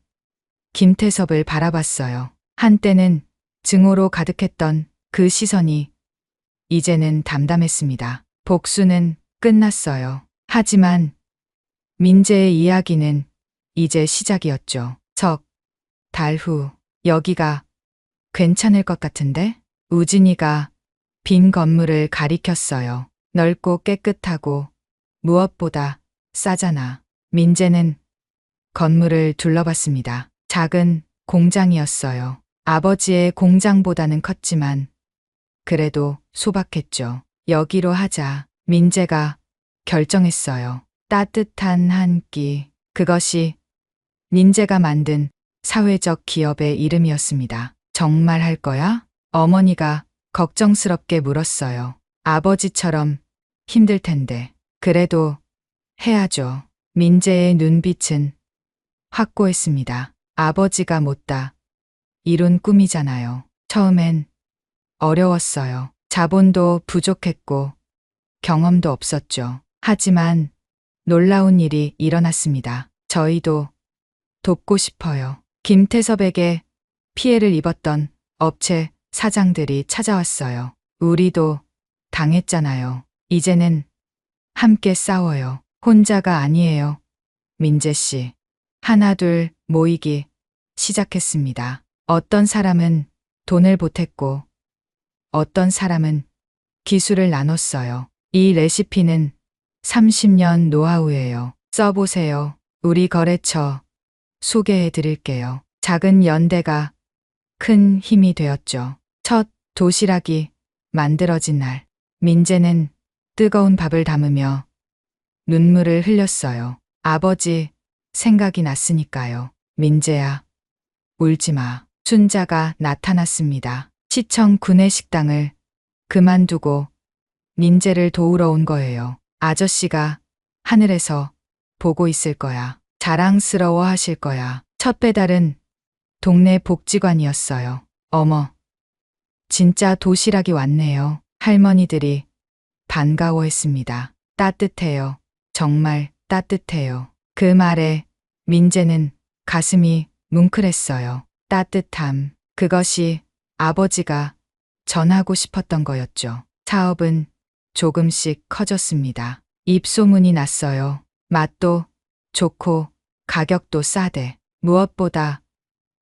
김태섭을 바라봤어요. 한때는 증오로 가득했던 그 시선이 이제는 담담했습니다. 복수는 끝났어요. 하지만 민재의 이야기는 이제 시작이었죠. 달 후, 여기가 괜찮을 것 같은데? 우진이가 빈 건물을 가리켰어요. 넓고 깨끗하고 무엇보다 싸잖아. 민재는 건물을 둘러봤습니다. 작은 공장이었어요. 아버지의 공장보다는 컸지만 그래도 소박했죠. 여기로 하자. 민재가 결정했어요. 따뜻한 한 끼. 그것이 민재가 만든 사회적 기업의 이름이었습니다. 정말 할 거야? 어머니가 걱정스럽게 물었어요. 아버지처럼 힘들 텐데. 그래도 해야죠. 민재의 눈빛은 확고했습니다. 아버지가 못다 이룬 꿈이잖아요. 처음엔 어려웠어요. 자본도 부족했고 경험도 없었죠. 하지만 놀라운 일이 일어났습니다. 저희도 돕고 싶어요. 김태섭에게 피해를 입었던 업체 사장들이 찾아왔어요. 우리도 당했잖아요. 이제는 함께 싸워요. 혼자가 아니에요. 민재 씨. 하나둘 모이기 시작했습니다. 어떤 사람은 돈을 보탰고 어떤 사람은 기술을 나눴어요. 이 레시피는 30년 노하우예요. 써보세요. 우리 거래처 소개해 드릴게요. 작은 연대가 큰 힘이 되었죠. 첫 도시락이 만들어진 날, 민재는 뜨거운 밥을 담으며 눈물을 흘렸어요. 아버지 생각이 났으니까요. 민재야, 울지 마. 순자가 나타났습니다. 시청 구내식당을 그만두고 민재를 도우러 온 거예요. 아저씨가 하늘에서 보고 있을 거야. 자랑스러워 하실 거야. 첫 배달은 동네 복지관이었어요. 어머, 진짜 도시락이 왔네요. 할머니들이 반가워했습니다. 따뜻해요. 정말 따뜻해요. 그 말에 민재는 가슴이 뭉클했어요. 따뜻함. 그것이 아버지가 전하고 싶었던 거였죠. 사업은 조금씩 커졌습니다. 입소문이 났어요. 맛도 좋고 가격도 싸대. 무엇보다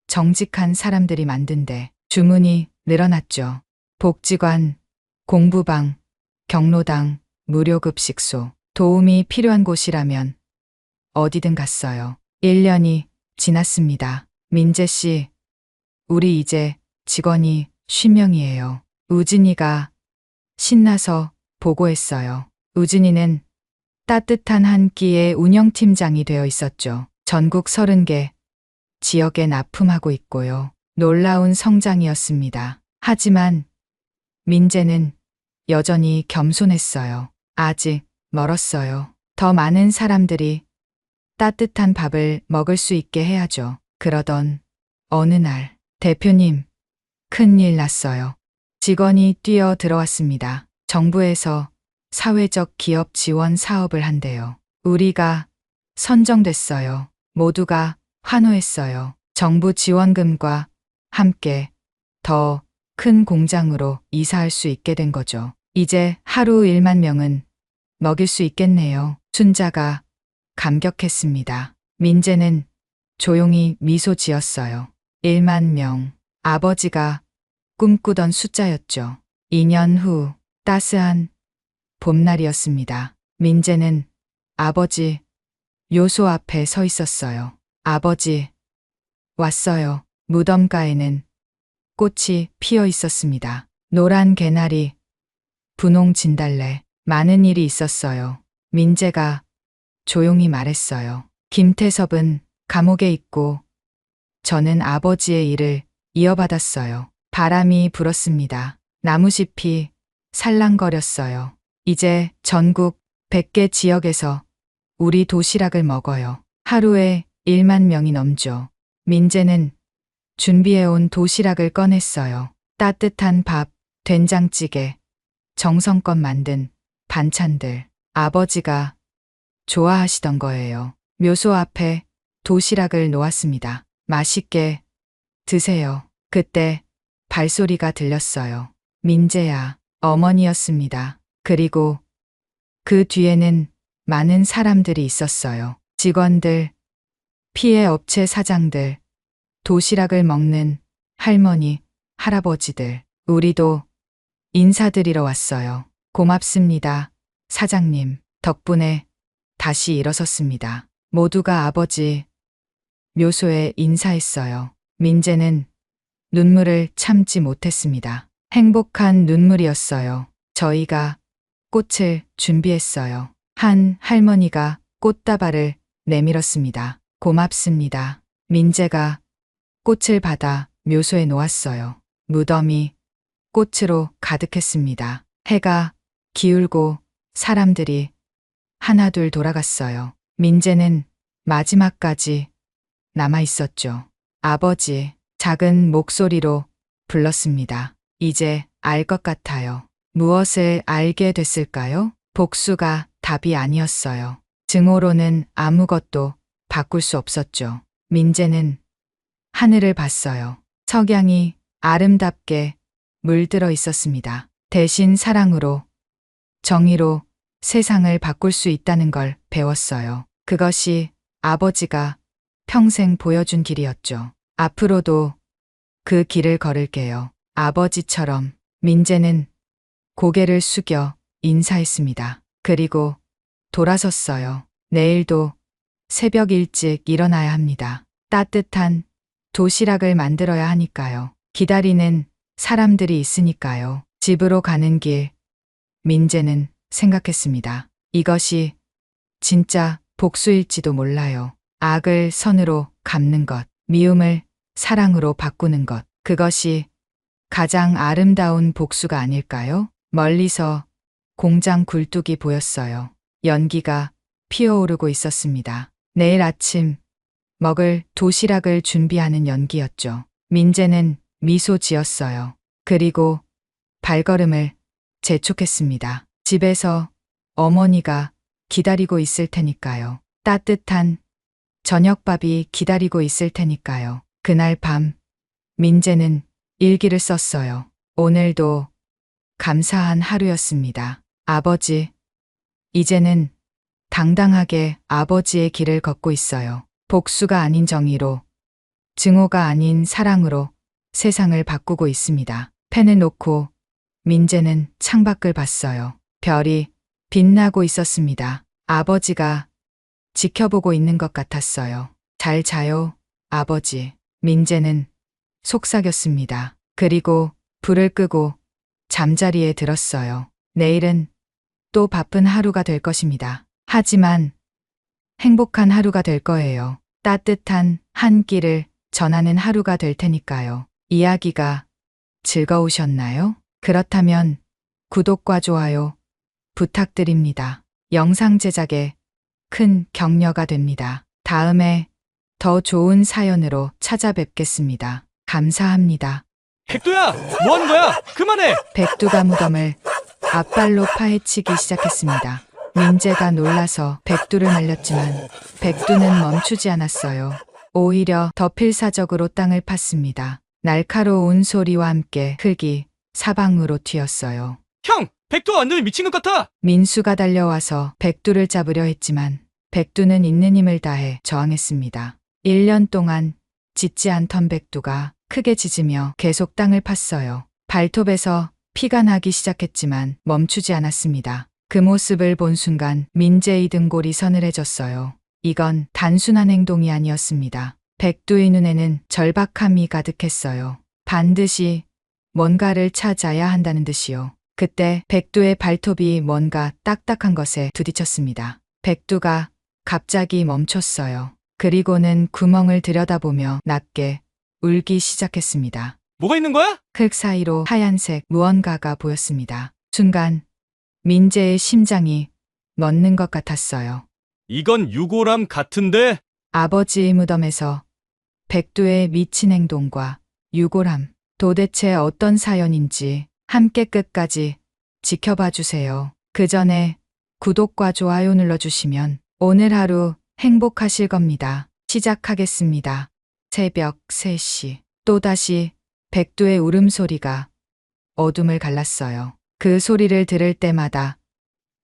정직한 사람들이 만든데 주문이 늘어났죠. 복지관, 공부방, 경로당, 무료급식소. 도움이 필요한 곳이라면 어디든 갔어요. 1년이 지났습니다. 민재 씨, 우리 이제 직원이 50명이에요. 우진이가 신나서 보고했어요. 우진이는 따뜻한 한 끼의 운영팀장이 되어 있었죠. 전국 30개 지역에 납품하고 있고요. 놀라운 성장이었습니다. 하지만 민재는 여전히 겸손했어요. 아직 멀었어요. 더 많은 사람들이 따뜻한 밥을 먹을 수 있게 해야죠. 그러던 어느 날, 대표님, 큰일 났어요. 직원이 뛰어 들어왔습니다. 정부에서 사회적 기업 지원 사업을 한대요. 우리가 선정됐어요. 모두가 환호했어요. 정부 지원금과 함께 더 큰 공장으로 이사할 수 있게 된 거죠. 이제 하루 1만 명은 먹일 수 있겠네요. 순자가 감격했습니다. 민재는 조용히 미소 지었어요. 1만 명. 아버지가 꿈꾸던 숫자였죠. 2년 후 따스한 봄날이었습니다. 민재는 아버지 묘소 앞에 서 있었어요. 아버지, 왔어요. 무덤가에는 꽃이 피어 있었습니다. 노란 개나리, 분홍 진달래, 많은 일이 있었어요. 민재가 조용히 말했어요. 김태섭은 감옥에 있고 저는 아버지의 일을 이어받았어요. 바람이 불었습니다. 나무숲이 살랑거렸어요. 이제 전국 100개 지역에서 우리 도시락을 먹어요. 하루에 1만 명이 넘죠. 민재는 준비해온 도시락을 꺼냈어요. 따뜻한 밥, 된장찌개, 정성껏 만든 반찬들. 아버지가 좋아하시던 거예요. 묘소 앞에 도시락을 놓았습니다. 맛있게 드세요. 그때 발소리가 들렸어요. 민재야, 어머니였습니다. 그리고 그 뒤에는 많은 사람들이 있었어요. 직원들, 피해 업체 사장들, 도시락을 먹는 할머니, 할아버지들. 우리도 인사드리러 왔어요. 고맙습니다. 사장님, 덕분에 다시 일어섰습니다. 모두가 아버지 묘소에 인사했어요. 민재는 눈물을 참지 못했습니다. 행복한 눈물이었어요. 저희가 꽃을 준비했어요. 한 할머니가 꽃다발을 내밀었습니다. 고맙습니다. 민재가 꽃을 받아 묘소에 놓았어요. 무덤이 꽃으로 가득했습니다. 해가 기울고 사람들이 하나둘 돌아갔어요. 민재는 마지막까지 남아 있었죠. 아버지, 작은 목소리로 불렀습니다. 이제 알 것 같아요. 무엇을 알게 됐을까요? 복수가 답이 아니었어요. 증오로는 아무것도 바꿀 수 없었죠. 민재는 하늘을 봤어요. 석양이 아름답게 물들어 있었습니다. 대신 사랑으로, 정의로 세상을 바꿀 수 있다는 걸 배웠어요. 그것이 아버지가 평생 보여준 길이었죠. 앞으로도 그 길을 걸을게요. 아버지처럼. 민재는 고개를 숙여 인사했습니다. 그리고 돌아섰어요. 내일도 새벽 일찍 일어나야 합니다. 따뜻한 도시락을 만들어야 하니까요. 기다리는 사람들이 있으니까요. 집으로 가는 길, 민재는 생각했습니다. 이것이 진짜 복수일지도 몰라요. 악을 선으로 갚는 것, 미움을 사랑으로 바꾸는 것. 그것이 가장 아름다운 복수가 아닐까요? 멀리서 공장 굴뚝이 보였어요. 연기가 피어오르고 있었습니다. 내일 아침 먹을 도시락을 준비하는 연기였죠. 민재는 미소 지었어요. 그리고 발걸음을 재촉했습니다. 집에서 어머니가 기다리고 있을 테니까요. 따뜻한 저녁밥이 기다리고 있을 테니까요. 그날 밤 민재는 일기를 썼어요. 오늘도 감사한 하루였습니다. 아버지, 이제는 당당하게 아버지의 길을 걷고 있어요. 복수가 아닌 정의로, 증오가 아닌 사랑으로 세상을 바꾸고 있습니다. 펜을 놓고 민재는 창밖을 봤어요. 별이 빛나고 있었습니다. 아버지가 지켜보고 있는 것 같았어요. 잘 자요, 아버지. 민재는 속삭였습니다. 그리고 불을 끄고 잠자리에 들었어요. 내일은 또 바쁜 하루가 될 것입니다. 하지만 행복한 하루가 될 거예요. 따뜻한 한 끼를 전하는 하루가 될 테니까요. 이야기가 즐거우셨나요? 그렇다면 구독과 좋아요 부탁드립니다. 영상 제작에 큰 격려가 됩니다. 다음에 더 좋은 사연으로 찾아뵙겠습니다. 감사합니다. 백두야, 뭐 하는 거야? 그만해! 백두가 무덤을 앞발로 파헤치기 시작했습니다. 민재가 놀라서 백두를 날렸지만 백두는 멈추지 않았어요. 오히려 더 필사적으로 땅을 팠습니다. 날카로운 소리와 함께 흙이 사방으로 튀었어요. 형! 백두 완전히 미친 것 같아! 민수가 달려와서 백두를 잡으려 했지만 백두는 있는 힘을 다해 저항했습니다. 1년 동안 짖지 않던 백두가 크게 짖으며 계속 땅을 팠어요. 발톱에서 피가 나기 시작했지만 멈추지 않았습니다. 그 모습을 본 순간 민재의 등골이 서늘해졌어요. 이건 단순한 행동이 아니었습니다. 백두의 눈에는 절박함이 가득했어요. 반드시 뭔가를 찾아야 한다는 듯이요. 그때 백두의 발톱이 뭔가 딱딱한 것에 부딪혔습니다. 백두가 갑자기 멈췄어요. 그리고는 구멍을 들여다보며 낮게 울기 시작했습니다. 뭐가 있는 거야? 흙 사이로 하얀색 무언가가 보였습니다. 순간 민재의 심장이 멎는 것 같았어요. 이건 유골함 같은데? 아버지의 무덤에서 백두의 미친 행동과 유골함, 도대체 어떤 사연인지 함께 끝까지 지켜봐 주세요. 그 전에 구독과 좋아요 눌러주시면 오늘 하루 행복하실 겁니다. 시작하겠습니다. 새벽 3시. 또다시 백두의 울음소리가 어둠을 갈랐어요. 그 소리를 들을 때마다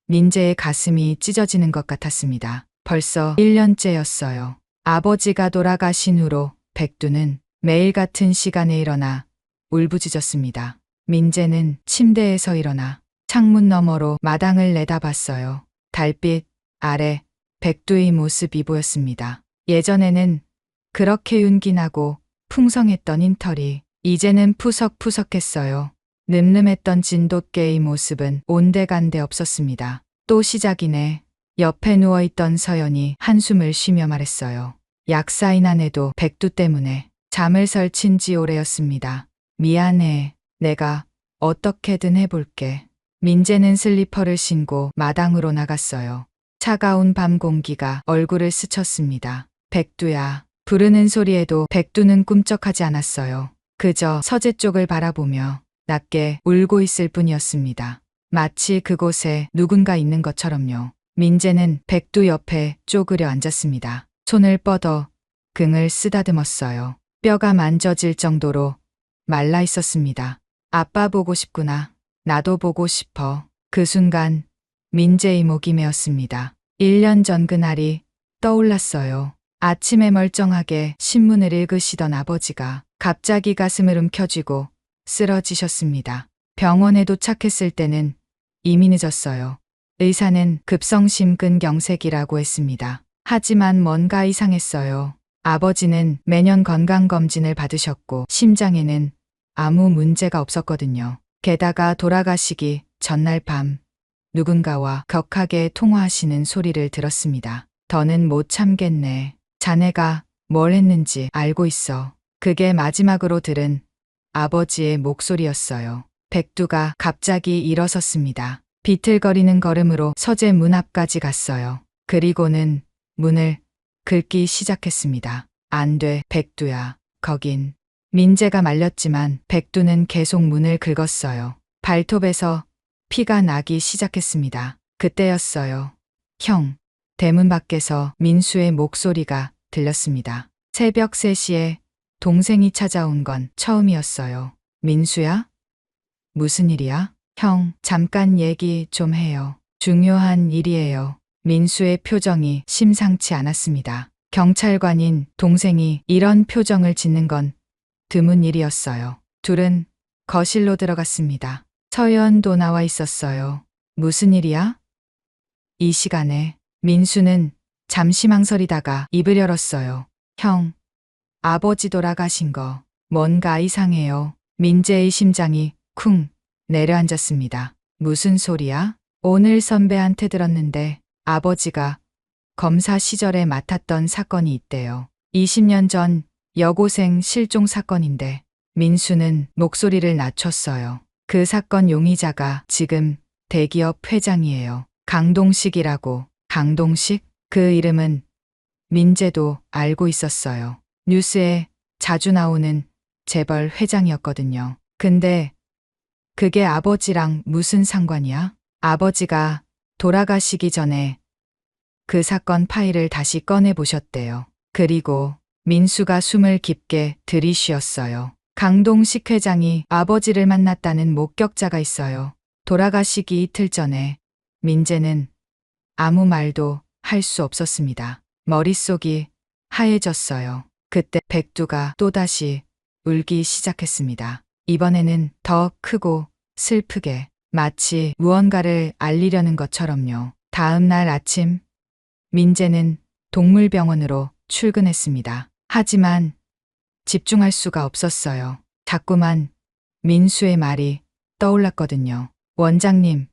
민재의 가슴이 찢어지는 것 같았습니다. 벌써 1년째였어요. 아버지가 돌아가신 후로 백두는 매일 같은 시간에 일어나 울부짖었습니다. 민재는 침대에서 일어나 창문 너머로 마당을 내다봤어요. 달빛 아래 백두의 모습이 보였습니다. 예전에는 그렇게 윤기나고 풍성했던 인털이 이제는 푸석푸석했어요. 늠름했던 진돗개의 모습은 온데간데 없었습니다. 또 시작이네. 옆에 누워있던 서연이 한숨을 쉬며 말했어요. 약사인 아내도 백두 때문에 잠을 설친 지 오래였습니다. 미안해. 내가 어떻게든 해볼게. 민재는 슬리퍼를 신고 마당으로 나갔어요. 차가운 밤 공기가 얼굴을 스쳤습니다. 백두야. 부르는 소리에도 백두는 꿈쩍하지 않았어요. 그저 서재 쪽을 바라보며 낮게 울고 있을 뿐이었습니다. 마치 그곳에 누군가 있는 것처럼요. 민재는 백두 옆에 쪼그려 앉았습니다. 손을 뻗어 긍을 쓰다듬었어요. 뼈가 만져질 정도로 말라 있었습니다. 아빠 보고 싶구나. 나도 보고 싶어. 그 순간 민재의 목이 메었습니다. 1년 전 그날이 떠올랐어요. 아침에 멀쩡하게 신문을 읽으시던 아버지가 갑자기 가슴을 움켜쥐고 쓰러지셨습니다. 병원에 도착했을 때는 이미 늦었어요. 의사는 급성심근경색이라고 했습니다. 하지만 뭔가 이상했어요. 아버지는 매년 건강검진을 받으셨고 심장에는 아무 문제가 없었거든요. 게다가 돌아가시기 전날 밤 누군가와 격하게 통화하시는 소리를 들었습니다. 더는 못 참겠네. 자네가 뭘 했는지 알고 있어. 그게 마지막으로 들은 아버지의 목소리였어요. 백두가 갑자기 일어섰습니다. 비틀거리는 걸음으로 서재 문 앞까지 갔어요. 그리고는 문을 긁기 시작했습니다. 안 돼, 백두야. 거긴. 민재가 말렸지만 백두는 계속 문을 긁었어요. 발톱에서 피가 나기 시작했습니다. 그때였어요. 형. 대문 밖에서 민수의 목소리가 들렸습니다. 새벽 3시에 동생이 찾아온 건 처음이었어요. 민수야? 무슨 일이야? 형, 잠깐 얘기 좀 해요. 중요한 일이에요. 민수의 표정이 심상치 않았습니다. 경찰관인 동생이 이런 표정을 짓는 건 드문 일이었어요. 둘은 거실로 들어갔습니다. 서연도 나와 있었어요. 무슨 일이야? 이 시간에 민수는 잠시 망설이다가 입을 열었어요. 형, 아버지 돌아가신 거 뭔가 이상해요. 민재의 심장이 쿵 내려앉았습니다. 무슨 소리야? 오늘 선배한테 들었는데 아버지가 검사 시절에 맡았던 사건이 있대요. 20년 전 여고생 실종 사건인데 민수는 목소리를 낮췄어요. 그 사건 용의자가 지금 대기업 회장이에요. 강동식이라고. 강동식? 그 이름은 민재도 알고 있었어요. 뉴스에 자주 나오는 재벌 회장이었거든요. 근데 그게 아버지랑 무슨 상관이야? 아버지가 돌아가시기 전에 그 사건 파일을 다시 꺼내 보셨대요. 그리고 민수가 숨을 깊게 들이쉬었어요. 강동식 회장이 아버지를 만났다는 목격자가 있어요. 돌아가시기 이틀 전에 민재는 아무 말도 할 수 없었습니다. 머릿속이 하얘졌어요. 그때 백두가 또다시 울기 시작했습니다. 이번에는 더 크고 슬프게 마치 무언가를 알리려는 것처럼요. 다음 날 아침 민재는 동물병원으로 출근했습니다. 하지만 집중할 수가 없었어요. 자꾸만 민수의 말이 떠올랐거든요. 원장님,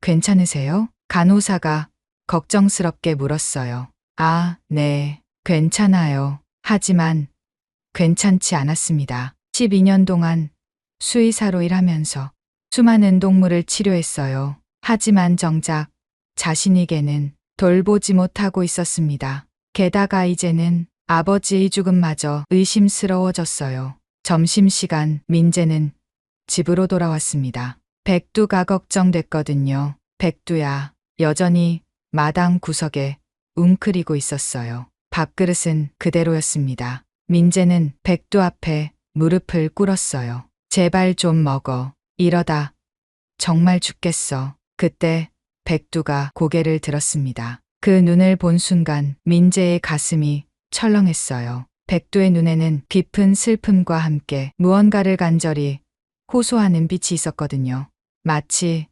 괜찮으세요? 간호사가 걱정스럽게 물었어요. 아, 네, 괜찮아요. 하지만 괜찮지 않았습니다. 12년 동안 수의사로 일하면서 수많은 동물을 치료했어요. 하지만 정작 자신에게는 돌보지 못하고 있었습니다. 게다가 이제는 아버지의 죽음마저 의심스러워졌어요. 점심시간 민재는 집으로 돌아왔습니다. 백두가 걱정됐거든요. 백두야, 여전히 마당 구석에 웅크리고 있었어요. 밥그릇은 그대로였습니다. 민재는 백두 앞에 무릎을 꿇었어요. 제발 좀 먹어. 이러다 정말 죽겠어. 그때 백두가 고개를 들었습니다. 그 눈을 본 순간 민재의 가슴이 철렁했어요. 백두의 눈에는 깊은 슬픔과 함께 무언가를 간절히 호소하는 빛이 있었거든요. 마치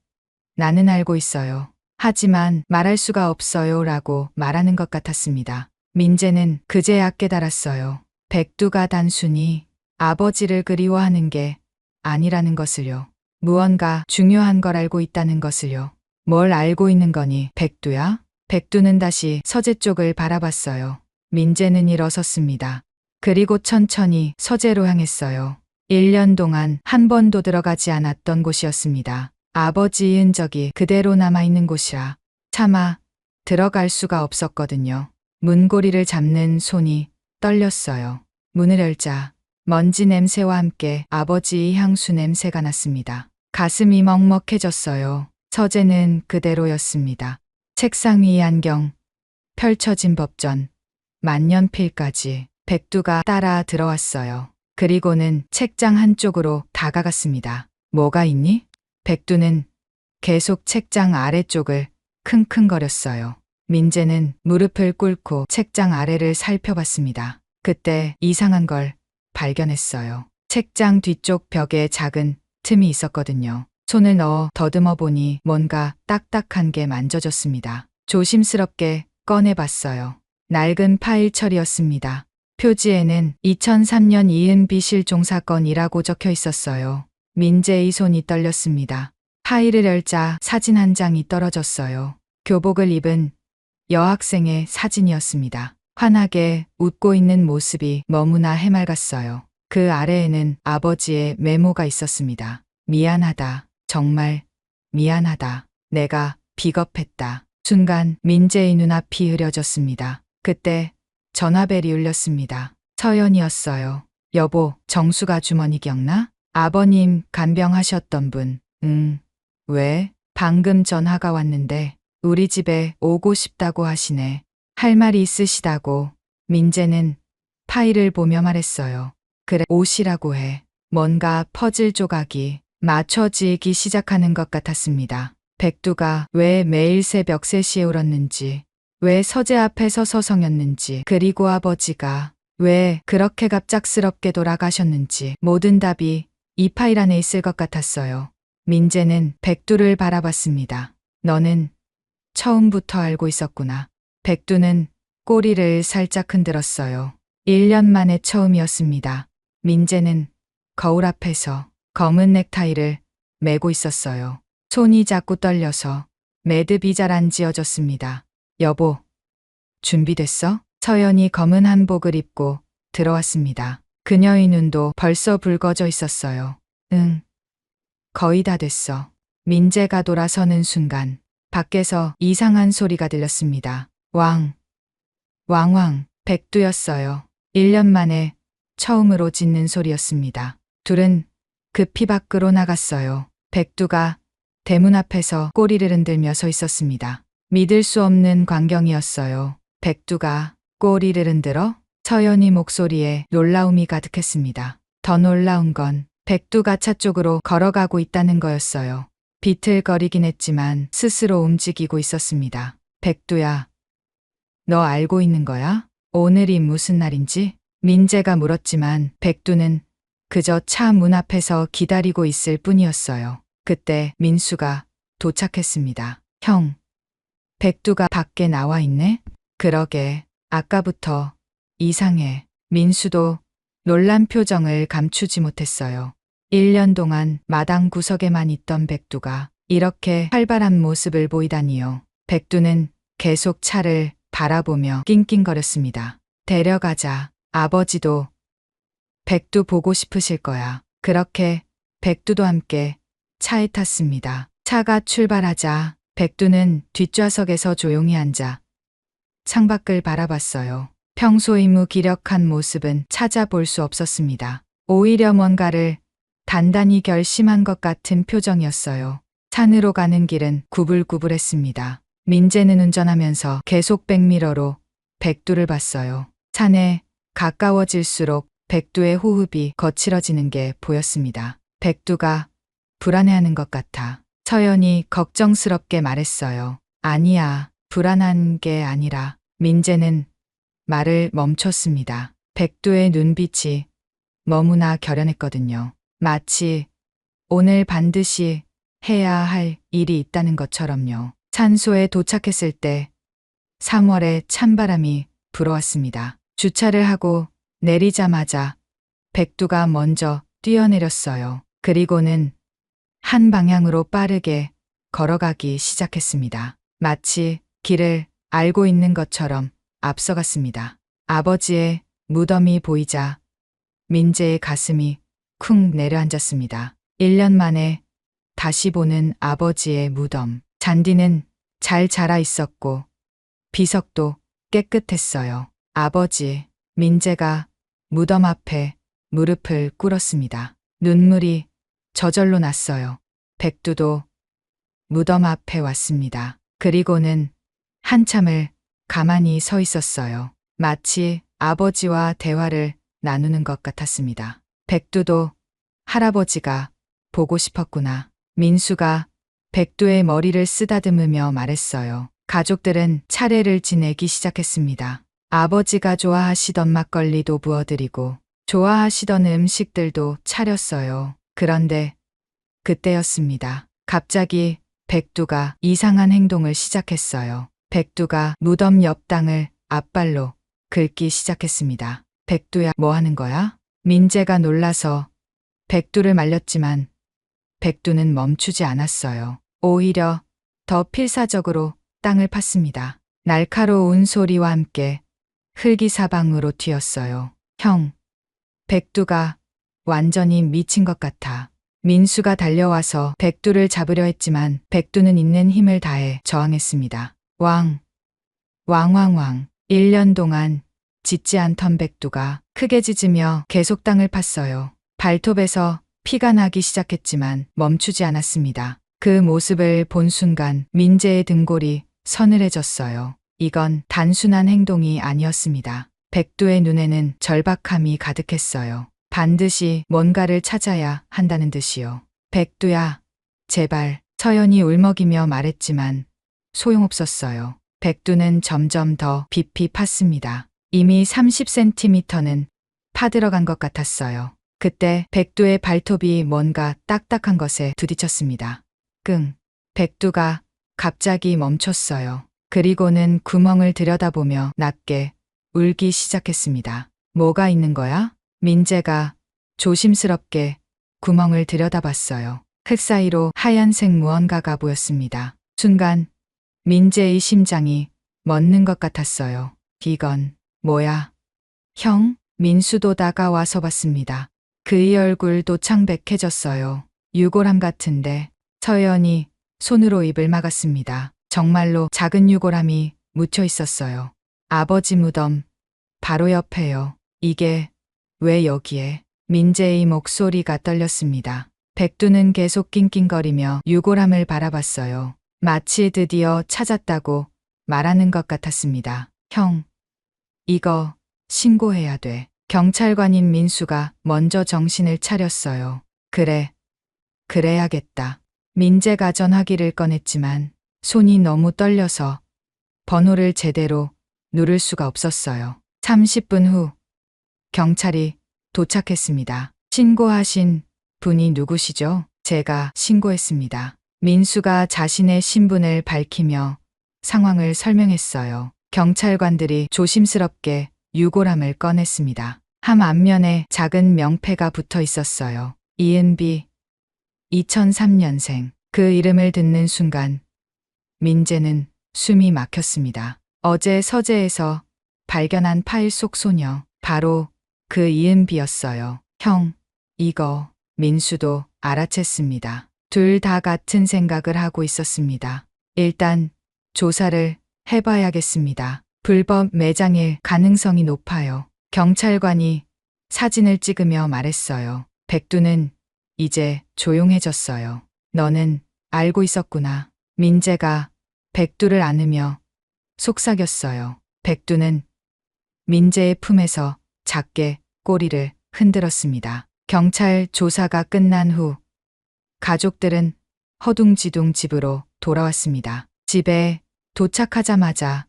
나는 알고 있어요. 하지만 말할 수가 없어요 라고 말하는 것 같았습니다. 민재는 그제야 깨달았어요. 백두가 단순히 아버지를 그리워하는 게 아니라는 것을요. 무언가 중요한 걸 알고 있다는 것을요. 뭘 알고 있는 거니, 백두야? 백두는 다시 서재 쪽을 바라봤어요. 민재는 일어섰습니다. 그리고 천천히 서재로 향했어요. 1년 동안 한 번도 들어가지 않았던 곳이었습니다. 아버지의 흔적이 그대로 남아있는 곳이라 차마 들어갈 수가 없었거든요. 문고리를 잡는 손이 떨렸어요. 문을 열자 먼지 냄새와 함께 아버지의 향수 냄새가 났습니다. 가슴이 먹먹해졌어요. 서재는 그대로였습니다. 책상 위의 안경, 펼쳐진 법전, 만년필까지. 백두가 따라 들어왔어요. 그리고는 책장 한쪽으로 다가갔습니다. 뭐가 있니? 백두는 계속 책장 아래쪽을 킁킁거렸어요. 민재는 무릎을 꿇고 책장 아래를 살펴봤습니다. 그때 이상한 걸 발견했어요. 책장 뒤쪽 벽에 작은 틈이 있었거든요. 손을 넣어 더듬어 보니 뭔가 딱딱한 게 만져졌습니다. 조심스럽게 꺼내봤어요. 낡은 파일철이었습니다. 표지에는 2003년 이은비 실종 사건이라고 적혀 있었어요. 민재의 손이 떨렸습니다. 파일을 열자 사진 한 장이 떨어졌어요. 교복을 입은 여학생의 사진이었습니다. 환하게 웃고 있는 모습이 너무나 해맑았어요. 그 아래에는 아버지의 메모가 있었습니다. 미안하다. 정말 미안하다. 내가 비겁했다. 순간 민재의 눈앞이 흐려졌습니다. 그때 전화벨이 울렸습니다. 서연이었어요. 여보, 정수가 주머니 기억나? 아버님 간병하셨던 분. 왜? 방금 전화가 왔는데 우리 집에 오고 싶다고 하시네. 할 말이 있으시다고. 민재는 파일을 보며 말했어요. 그래, 오시라고 해. 뭔가 퍼즐 조각이 맞춰지기 시작하는 것 같았습니다. 백두가 왜 매일 새벽 3시에 울었는지, 왜 서재 앞에 서서 성였는지, 그리고 아버지가 왜 그렇게 갑작스럽게 돌아가셨는지 모든 답이 이 파일 안에 있을 것 같았어요. 민재는 백두를 바라봤습니다. 너는 처음부터 알고 있었구나. 백두는 꼬리를 살짝 흔들었어요. 1년 만에 처음이었습니다. 민재는 거울 앞에서 검은 넥타이를 메고 있었어요. 손이 자꾸 떨려서 매듭이 잘 안 지어졌습니다. 여보, 준비됐어? 서연이 검은 한복을 입고 들어왔습니다. 그녀의 눈도 벌써 붉어져 있었어요. 응, 거의 다 됐어. 민재가 돌아서는 순간 밖에서 이상한 소리가 들렸습니다. 왕왕, 백두였어요. 1년 만에 처음으로 짖는 소리였습니다. 둘은 급히 밖으로 나갔어요. 백두가 대문 앞에서 꼬리를 흔들며 서 있었습니다. 믿을 수 없는 광경이었어요. 백두가 꼬리를 흔들어? 서연이 목소리에 놀라움이 가득했습니다. 더 놀라운 건 백두가 차 쪽으로 걸어가고 있다는 거였어요. 비틀거리긴 했지만 스스로 움직이고 있었습니다. 백두야, 너 알고 있는 거야? 오늘이 무슨 날인지 민재가 물었지만 백두는 그저 차 문 앞에서 기다리고 있을 뿐이었어요. 그때 민수가 도착했습니다. 형, 백두가 밖에 나와 있네? 그러게, 아까부터 이상해. 민수도 놀란 표정을 감추지 못했어요. 1년 동안 마당 구석에만 있던 백두가 이렇게 활발한 모습을 보이다니요. 백두는 계속 차를 바라보며 낑낑거렸습니다. 데려가자. 아버지도 백두 보고 싶으실 거야. 그렇게 백두도 함께 차에 탔습니다. 차가 출발하자 백두는 뒷좌석에서 조용히 앉아 창밖을 바라봤어요. 평소의 무기력한 모습은 찾아볼 수 없었습니다. 오히려 뭔가를 단단히 결심한 것 같은 표정이었어요. 산으로 가는 길은 구불구불했습니다. 민재는 운전하면서 계속 백미러로 백두를 봤어요. 산에 가까워질수록 백두의 호흡이 거칠어지는 게 보였습니다. 백두가 불안해하는 것 같아 서연이 걱정스럽게 말했어요. 아니야, 불안한 게 아니라. 민재는 말을 멈췄습니다. 백두의 눈빛이 너무나 결연했거든요. 마치 오늘 반드시 해야 할 일이 있다는 것처럼요. 산소에 도착했을 때 3월의 찬바람이 불어왔습니다. 주차를 하고 내리자마자 백두가 먼저 뛰어내렸어요. 그리고는 한 방향으로 빠르게 걸어가기 시작했습니다. 마치 길을 알고 있는 것처럼 앞서갔습니다. 아버지의 무덤이 보이자 민재의 가슴이 쿵 내려앉았습니다. 1년 만에 다시 보는 아버지의 무덤. 잔디는 잘 자라 있었고 비석도 깨끗했어요. 아버지, 민재가 무덤 앞에 무릎을 꿇었습니다. 눈물이 저절로 났어요. 백두도 무덤 앞에 왔습니다. 그리고는 한참을 가만히 서 있었어요. 마치 아버지와 대화를 나누는 것 같았습니다. 백두도 할아버지가 보고 싶었구나. 민수가 백두의 머리를 쓰다듬으며 말했어요. 가족들은 차례를 지내기 시작했습니다. 아버지가 좋아하시던 막걸리도 부어드리고 좋아하시던 음식들도 차렸어요. 그런데 그때였습니다. 갑자기 백두가 이상한 행동을 시작했어요. 백두가 무덤 옆 땅을 앞발로 긁기 시작했습니다. 백두야, 뭐 하는 거야? 민재가 놀라서 백두를 말렸지만 백두는 멈추지 않았어요. 오히려 더 필사적으로 땅을 팠습니다. 날카로운 소리와 함께 흙이 사방으로 튀었어요. 형, 백두가 완전히 미친 것 같아. 민수가 달려와서 백두를 잡으려 했지만 백두는 있는 힘을 다해 저항했습니다. 왕왕왕. 1년 동안 짖지 않던 백두가 크게 짖으며 계속 땅을 팠어요. 발톱에서 피가 나기 시작했지만 멈추지 않았습니다. 그 모습을 본 순간 민재의 등골이 서늘해졌어요. 이건 단순한 행동이 아니었습니다. 백두의 눈에는 절박함이 가득했어요. 반드시 뭔가를 찾아야 한다는 듯이요. 백두야, 제발. 서연이 울먹이며 말했지만 소용없었어요. 백두는 점점 더 깊이 팠습니다. 이미 30cm는 파들어간 것 같았어요. 그때 백두의 발톱이 뭔가 딱딱한 것에 부딪혔습니다. 끙. 백두가 갑자기 멈췄어요. 그리고는 구멍을 들여다보며 낮게 울기 시작했습니다. 뭐가 있는 거야? 민재가 조심스럽게 구멍을 들여다봤어요. 흙 사이로 하얀색 무언가가 보였습니다. 순간 민재의 심장이 멎는 것 같았어요. 이건 뭐야? 형? 민수도 다가와서 봤습니다. 그의 얼굴도 창백해졌어요. 유골함 같은데. 서연이 손으로 입을 막았습니다. 정말로 작은 유골함이 묻혀 있었어요. 아버지 무덤 바로 옆에요. 이게 왜 여기에? 민재의 목소리가 떨렸습니다. 백두는 계속 낑낑거리며 유골함을 바라봤어요. 마치 드디어 찾았다고 말하는 것 같았습니다. 형, 이거 신고해야 돼. 경찰관인 민수가 먼저 정신을 차렸어요. 그래, 그래야겠다. 민재가 전화기를 꺼냈지만 손이 너무 떨려서 번호를 제대로 누를 수가 없었어요. 30분 후 경찰이 도착했습니다. 신고하신 분이 누구시죠? 제가 신고했습니다. 민수가 자신의 신분을 밝히며 상황을 설명했어요. 경찰관들이 조심스럽게 유골함을 꺼냈습니다. 함 앞면에 작은 명패가 붙어 있었어요. 이은비, 2003년생. 그 이름을 듣는 순간 민재는 숨이 막혔습니다. 어제 서재에서 발견한 파일 속 소녀, 바로 그 이은비였어요. 형, 이거. 민수도 알아챘습니다. 둘 다 같은 생각을 하고 있었습니다. 일단 조사를 해봐야겠습니다. 불법 매장일 가능성이 높아요. 경찰관이 사진을 찍으며 말했어요. 백두는 이제 조용해졌어요. 너는 알고 있었구나. 민재가 백두를 안으며 속삭였어요. 백두는 민재의 품에서 작게 꼬리를 흔들었습니다. 경찰 조사가 끝난 후 가족들은 허둥지둥 집으로 돌아왔습니다. 집에 도착하자마자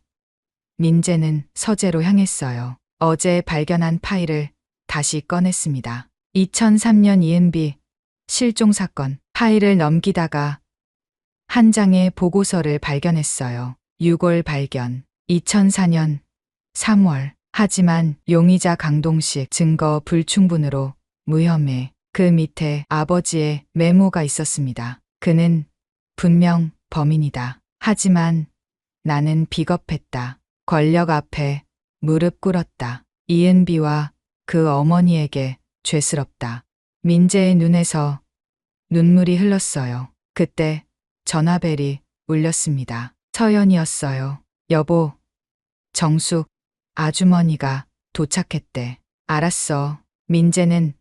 민재는 서재로 향했어요. 어제 발견한 파일을 다시 꺼냈습니다. 2003년 이은비 실종 사건. 파일을 넘기다가 한 장의 보고서를 발견했어요. 유골 발견. 2004년 3월. 하지만 용의자 강동식 증거 불충분으로 무혐의. 그 밑에 아버지의 메모가 있었습니다. 그는 분명 범인이다. 하지만 나는 비겁했다. 권력 앞에 무릎 꿇었다. 이은비와 그 어머니에게 죄스럽다. 민재의 눈에서 눈물이 흘렀어요. 그때 전화벨이 울렸습니다. 서연이었어요. 여보, 정숙 아주머니가 도착했대. 알았어. 민재는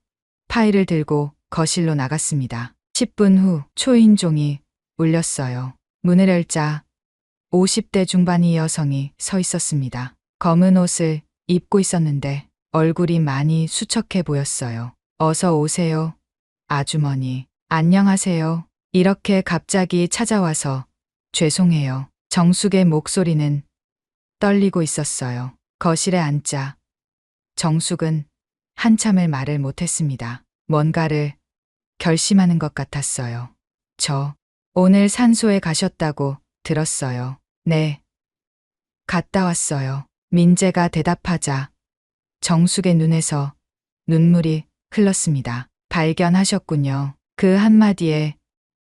파일을 들고 거실로 나갔습니다. 10분 후 초인종이 울렸어요. 문을 열자 50대 중반의 여성이 서 있었습니다. 검은 옷을 입고 있었는데 얼굴이 많이 수척해 보였어요. 어서 오세요, 아주머니. 안녕하세요. 이렇게 갑자기 찾아와서 죄송해요. 정숙의 목소리는 떨리고 있었어요. 거실에 앉자 정숙은 한참을 말을 못했습니다. 뭔가를 결심하는 것 같았어요. 저 오늘 산소에 가셨다고 들었어요. 네. 갔다 왔어요. 민재가 대답하자 정숙의 눈에서 눈물이 흘렀습니다. 발견하셨군요. 그 한마디에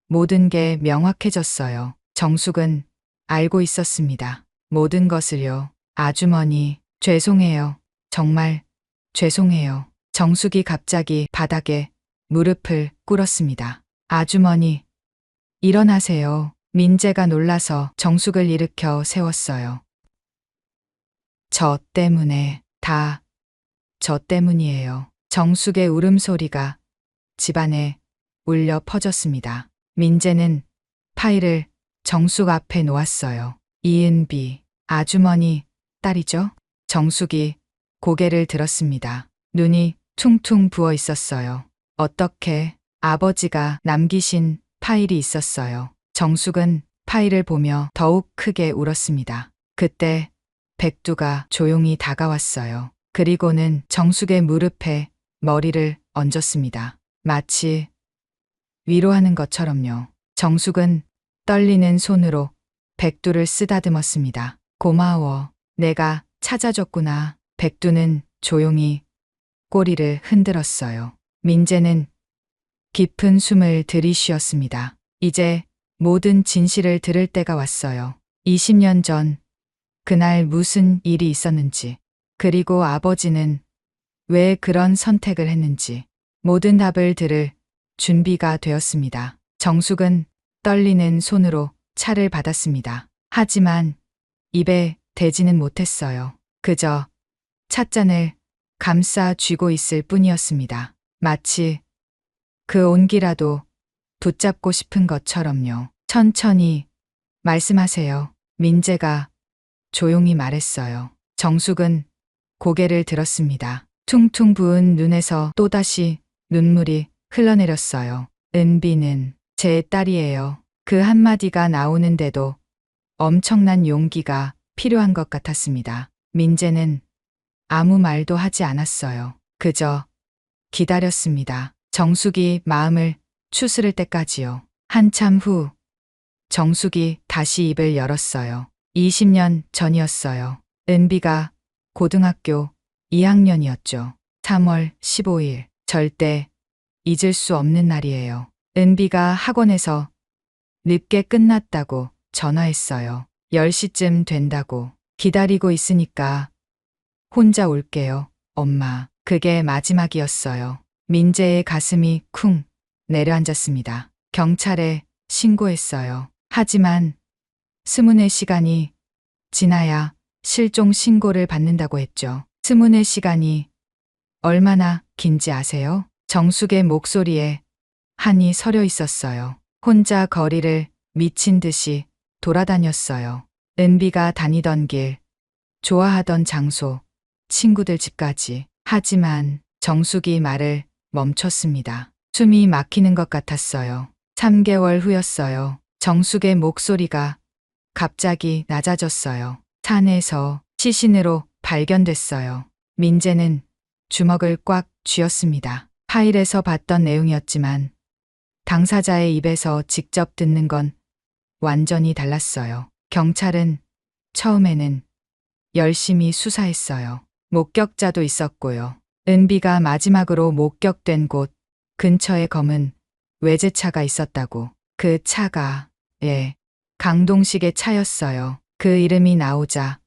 모든 게 명확해졌어요. 정숙은 알고 있었습니다. 모든 것을요. 아주머니, 죄송해요. 정말 죄송해요. 정숙이 갑자기 바닥에 무릎을 꿇었습니다. 아주머니, 일어나세요. 민재가 놀라서 정숙을 일으켜 세웠어요. 저 때문에, 다 저 때문이에요. 정숙의 울음소리가 집안에 울려 퍼졌습니다. 민재는 파일을 정숙 앞에 놓았어요. 이은비, 아주머니, 딸이죠? 정숙이 고개를 들었습니다. 눈이 퉁퉁 부어 있었어요. 어떻게 아버지가 남기신 파일이 있었어요. 정숙은 파일을 보며 더욱 크게 울었습니다. 그때 백두가 조용히 다가왔어요. 그리고는 정숙의 무릎에 머리를 얹었습니다. 마치 위로하는 것처럼요. 정숙은 떨리는 손으로 백두를 쓰다듬었습니다. 고마워. 내가 찾아줬구나. 백두는 조용히 꼬리를 흔들었어요. 민재는 깊은 숨을 들이쉬었습니다. 이제 모든 진실을 들을 때가 왔어요. 20년 전 그날 무슨 일이 있었는지, 그리고 아버지는 왜 그런 선택을 했는지 모든 답을 들을 준비가 되었습니다. 정숙은 떨리는 손으로 차를 받았습니다. 하지만 입에 대지는 못했어요. 그저 찻잔을 감싸 쥐고 있을 뿐이었습니다. 마치 그 온기라도 붙잡고 싶은 것처럼요. 천천히 말씀하세요. 민재가 조용히 말했어요. 정숙은 고개를 들었습니다. 퉁퉁 부은 눈에서 또다시 눈물이 흘러내렸어요. 은비는 제 딸이에요. 그 한마디가 나오는데도 엄청난 용기가 필요한 것 같았습니다. 민재는 아무 말도 하지 않았어요. 그저 기다렸습니다. 정숙이 마음을 추스를 때까지요. 한참 후 정숙이 다시 입을 열었어요. 20년 전이었어요. 은비가 고등학교 2학년이었죠. 3월 15일. 절대 잊을 수 없는 날이에요. 은비가 학원에서 늦게 끝났다고 전화했어요. 10시쯤 된다고. 기다리고 있으니까 혼자 올게요, 엄마. 그게 마지막이었어요. 민재의 가슴이 쿵 내려앉았습니다. 경찰에 신고했어요. 하지만 스문의 시간이 지나야 실종 신고를 받는다고 했죠. 스문의 시간이 얼마나 긴지 아세요? 정숙의 목소리에 한이 서려 있었어요. 혼자 거리를 미친 듯이 돌아다녔어요. 은비가 다니던 길, 좋아하던 장소, 친구들 집까지. 하지만 정숙이 말을 멈췄습니다. 숨이 막히는 것 같았어요. 3개월 후였어요. 정숙의 목소리가 갑자기 낮아졌어요. 산에서 시신으로 발견됐어요. 민재는 주먹을 꽉 쥐었습니다. 파일에서 봤던 내용이었지만 당사자의 입에서 직접 듣는 건 완전히 달랐어요. 경찰은 처음에는 열심히 수사했어요. 목격자도 있었고요. 은비가 마지막으로 목격된 곳 근처에 검은 외제차가 있었다고. 그 차가 강동식의 차였어요. 그 이름이 나오자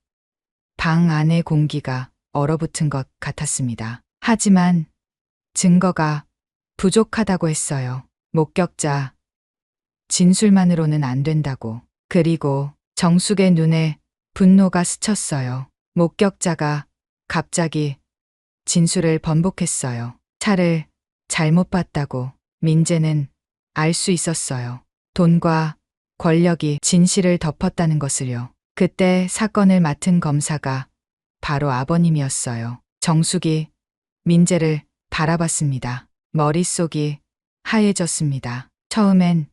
방 안의 공기가 얼어붙은 것 같았습니다. 하지만 증거가 부족하다고 했어요. 목격자 진술만으로는 안 된다고. 그리고 정숙의 눈에 분노가 스쳤어요. 목격자가 갑자기 진술을 번복했어요. 차를 잘못 봤다고. 민재는 알 수 있었어요. 돈과 권력이 진실을 덮었다는 것을요. 그때 사건을 맡은 검사가 바로 아버님이었어요. 정숙이 민재를 바라봤습니다. 머릿속이 하얘졌습니다. 처음엔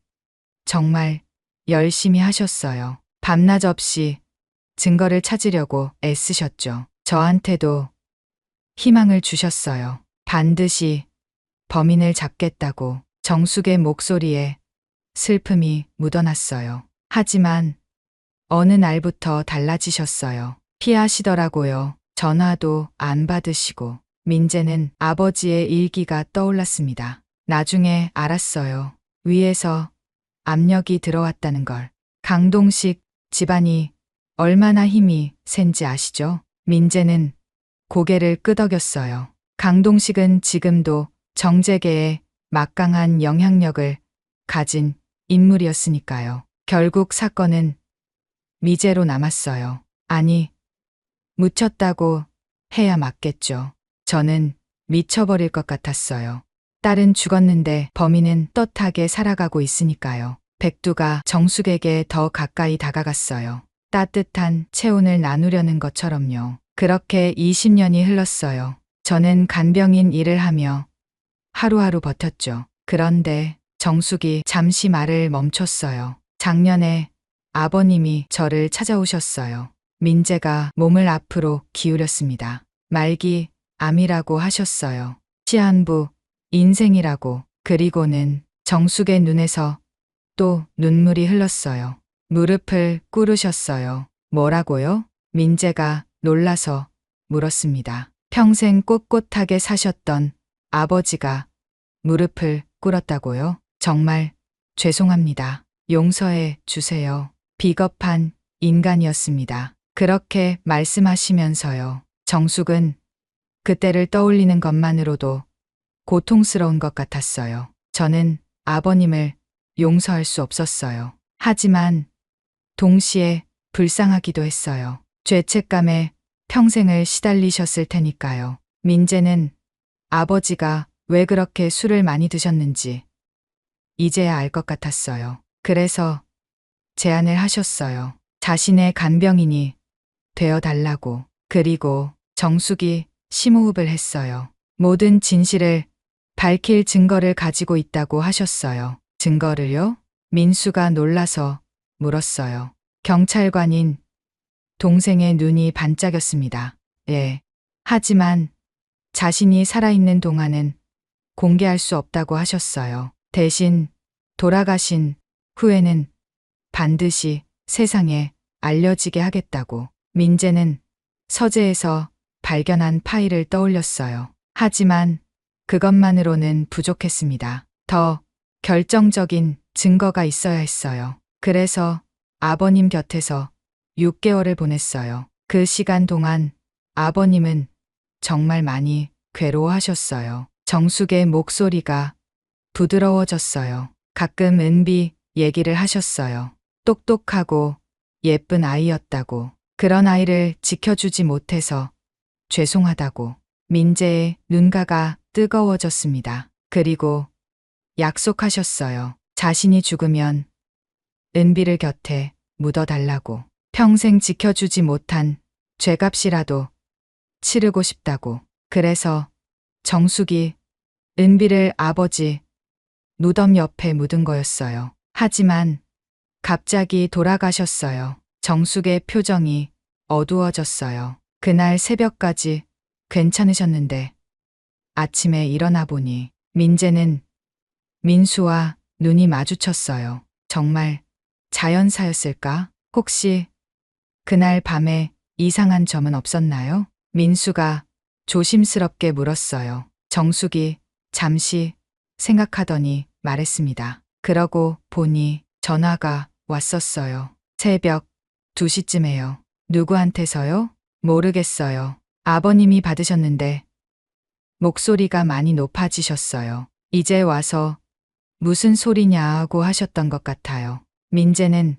정말 열심히 하셨어요. 밤낮 없이 증거를 찾으려고 애쓰셨죠. 저한테도 희망을 주셨어요. 반드시 범인을 잡겠다고. 정숙의 목소리에 슬픔이 묻어났어요. 하지만 어느 날부터 달라지셨어요. 피하시더라고요. 전화도 안 받으시고. 민재는 아버지의 일기가 떠올랐습니다. 나중에 알았어요. 위에서 압력이 들어왔다는 걸. 강동식 집안이 얼마나 힘이 센지 아시죠? 민재는 고개를 끄덕였어요. 강동식은 지금도 정재계에 막강한 영향력을 가진 인물이었으니까요. 결국 사건은 미제로 남았어요. 아니, 묻혔다고 해야 맞겠죠. 저는 미쳐버릴 것 같았어요. 딸은 죽었는데 범인은 떳하게 살아가고 있으니까요. 백두가 정숙에게 더 가까이 다가갔어요. 따뜻한 체온을 나누려는 것처럼요. 그렇게 20년이 흘렀어요. 저는 간병인 일을 하며 하루하루 버텼죠. 그런데 정숙이 잠시 말을 멈췄어요. 작년에 아버님이 저를 찾아오셨어요. 민재가 몸을 앞으로 기울였습니다. 말기 암이라고 하셨어요. 시한부 인생이라고. 그리고는 정숙의 눈에서 또 눈물이 흘렀어요. 무릎을 꿇으셨어요. 뭐라고요? 민재가 놀라서 물었습니다. 평생 꼿꼿하게 사셨던 아버지가 무릎을 꿇었다고요? 정말 죄송합니다. 용서해 주세요. 비겁한 인간이었습니다. 그렇게 말씀하시면서요. 정숙은 그때를 떠올리는 것만으로도 고통스러운 것 같았어요. 저는 아버님을 용서할 수 없었어요. 하지만 동시에 불쌍하기도 했어요. 죄책감에 평생을 시달리셨을 테니까요. 민재는 아버지가 왜 그렇게 술을 많이 드셨는지 이제야 알 것 같았어요. 그래서 제안을 하셨어요. 자신의 간병인이 되어달라고. 그리고 정숙이 심호흡을 했어요. 모든 진실을 밝힐 증거를 가지고 있다고 하셨어요. 증거를요? 민수가 놀라서 물었어요. 경찰관인 동생의 눈이 반짝였습니다. 예. 하지만 자신이 살아있는 동안은 공개할 수 없다고 하셨어요. 대신 돌아가신 후에는 반드시 세상에 알려지게 하겠다고. 민재는 서재에서 발견한 파일을 떠올렸어요. 하지만 그것만으로는 부족했습니다. 더 결정적인 증거가 있어야 했어요. 그래서 아버님 곁에서 6개월을 보냈어요. 그 시간 동안 아버님은 정말 많이 괴로워하셨어요. 정숙의 목소리가 부드러워졌어요. 가끔 은비 얘기를 하셨어요. 똑똑하고 예쁜 아이였다고. 그런 아이를 지켜주지 못해서 죄송하다고. 민재의 눈가가 뜨거워졌습니다. 그리고 약속하셨어요. 자신이 죽으면 은비를 곁에 묻어달라고. 평생 지켜주지 못한 죄값이라도 치르고 싶다고. 그래서 정숙이 은비를 아버지 무덤 옆에 묻은 거였어요. 하지만 갑자기 돌아가셨어요. 정숙의 표정이 어두워졌어요. 그날 새벽까지 괜찮으셨는데 아침에 일어나 보니 민재는 민수와 눈이 마주쳤어요. 정말 자연사였을까? 혹시 그날 밤에 이상한 점은 없었나요? 민수가 조심스럽게 물었어요. 정숙이 잠시 생각하더니 말했습니다. 그러고 보니 전화가 왔었어요. 새벽 2시쯤에요. 누구한테서요? 모르겠어요. 아버님이 받으셨는데 목소리가 많이 높아지셨어요. 이제 와서 무슨 소리냐고 하셨던 것 같아요. 민재는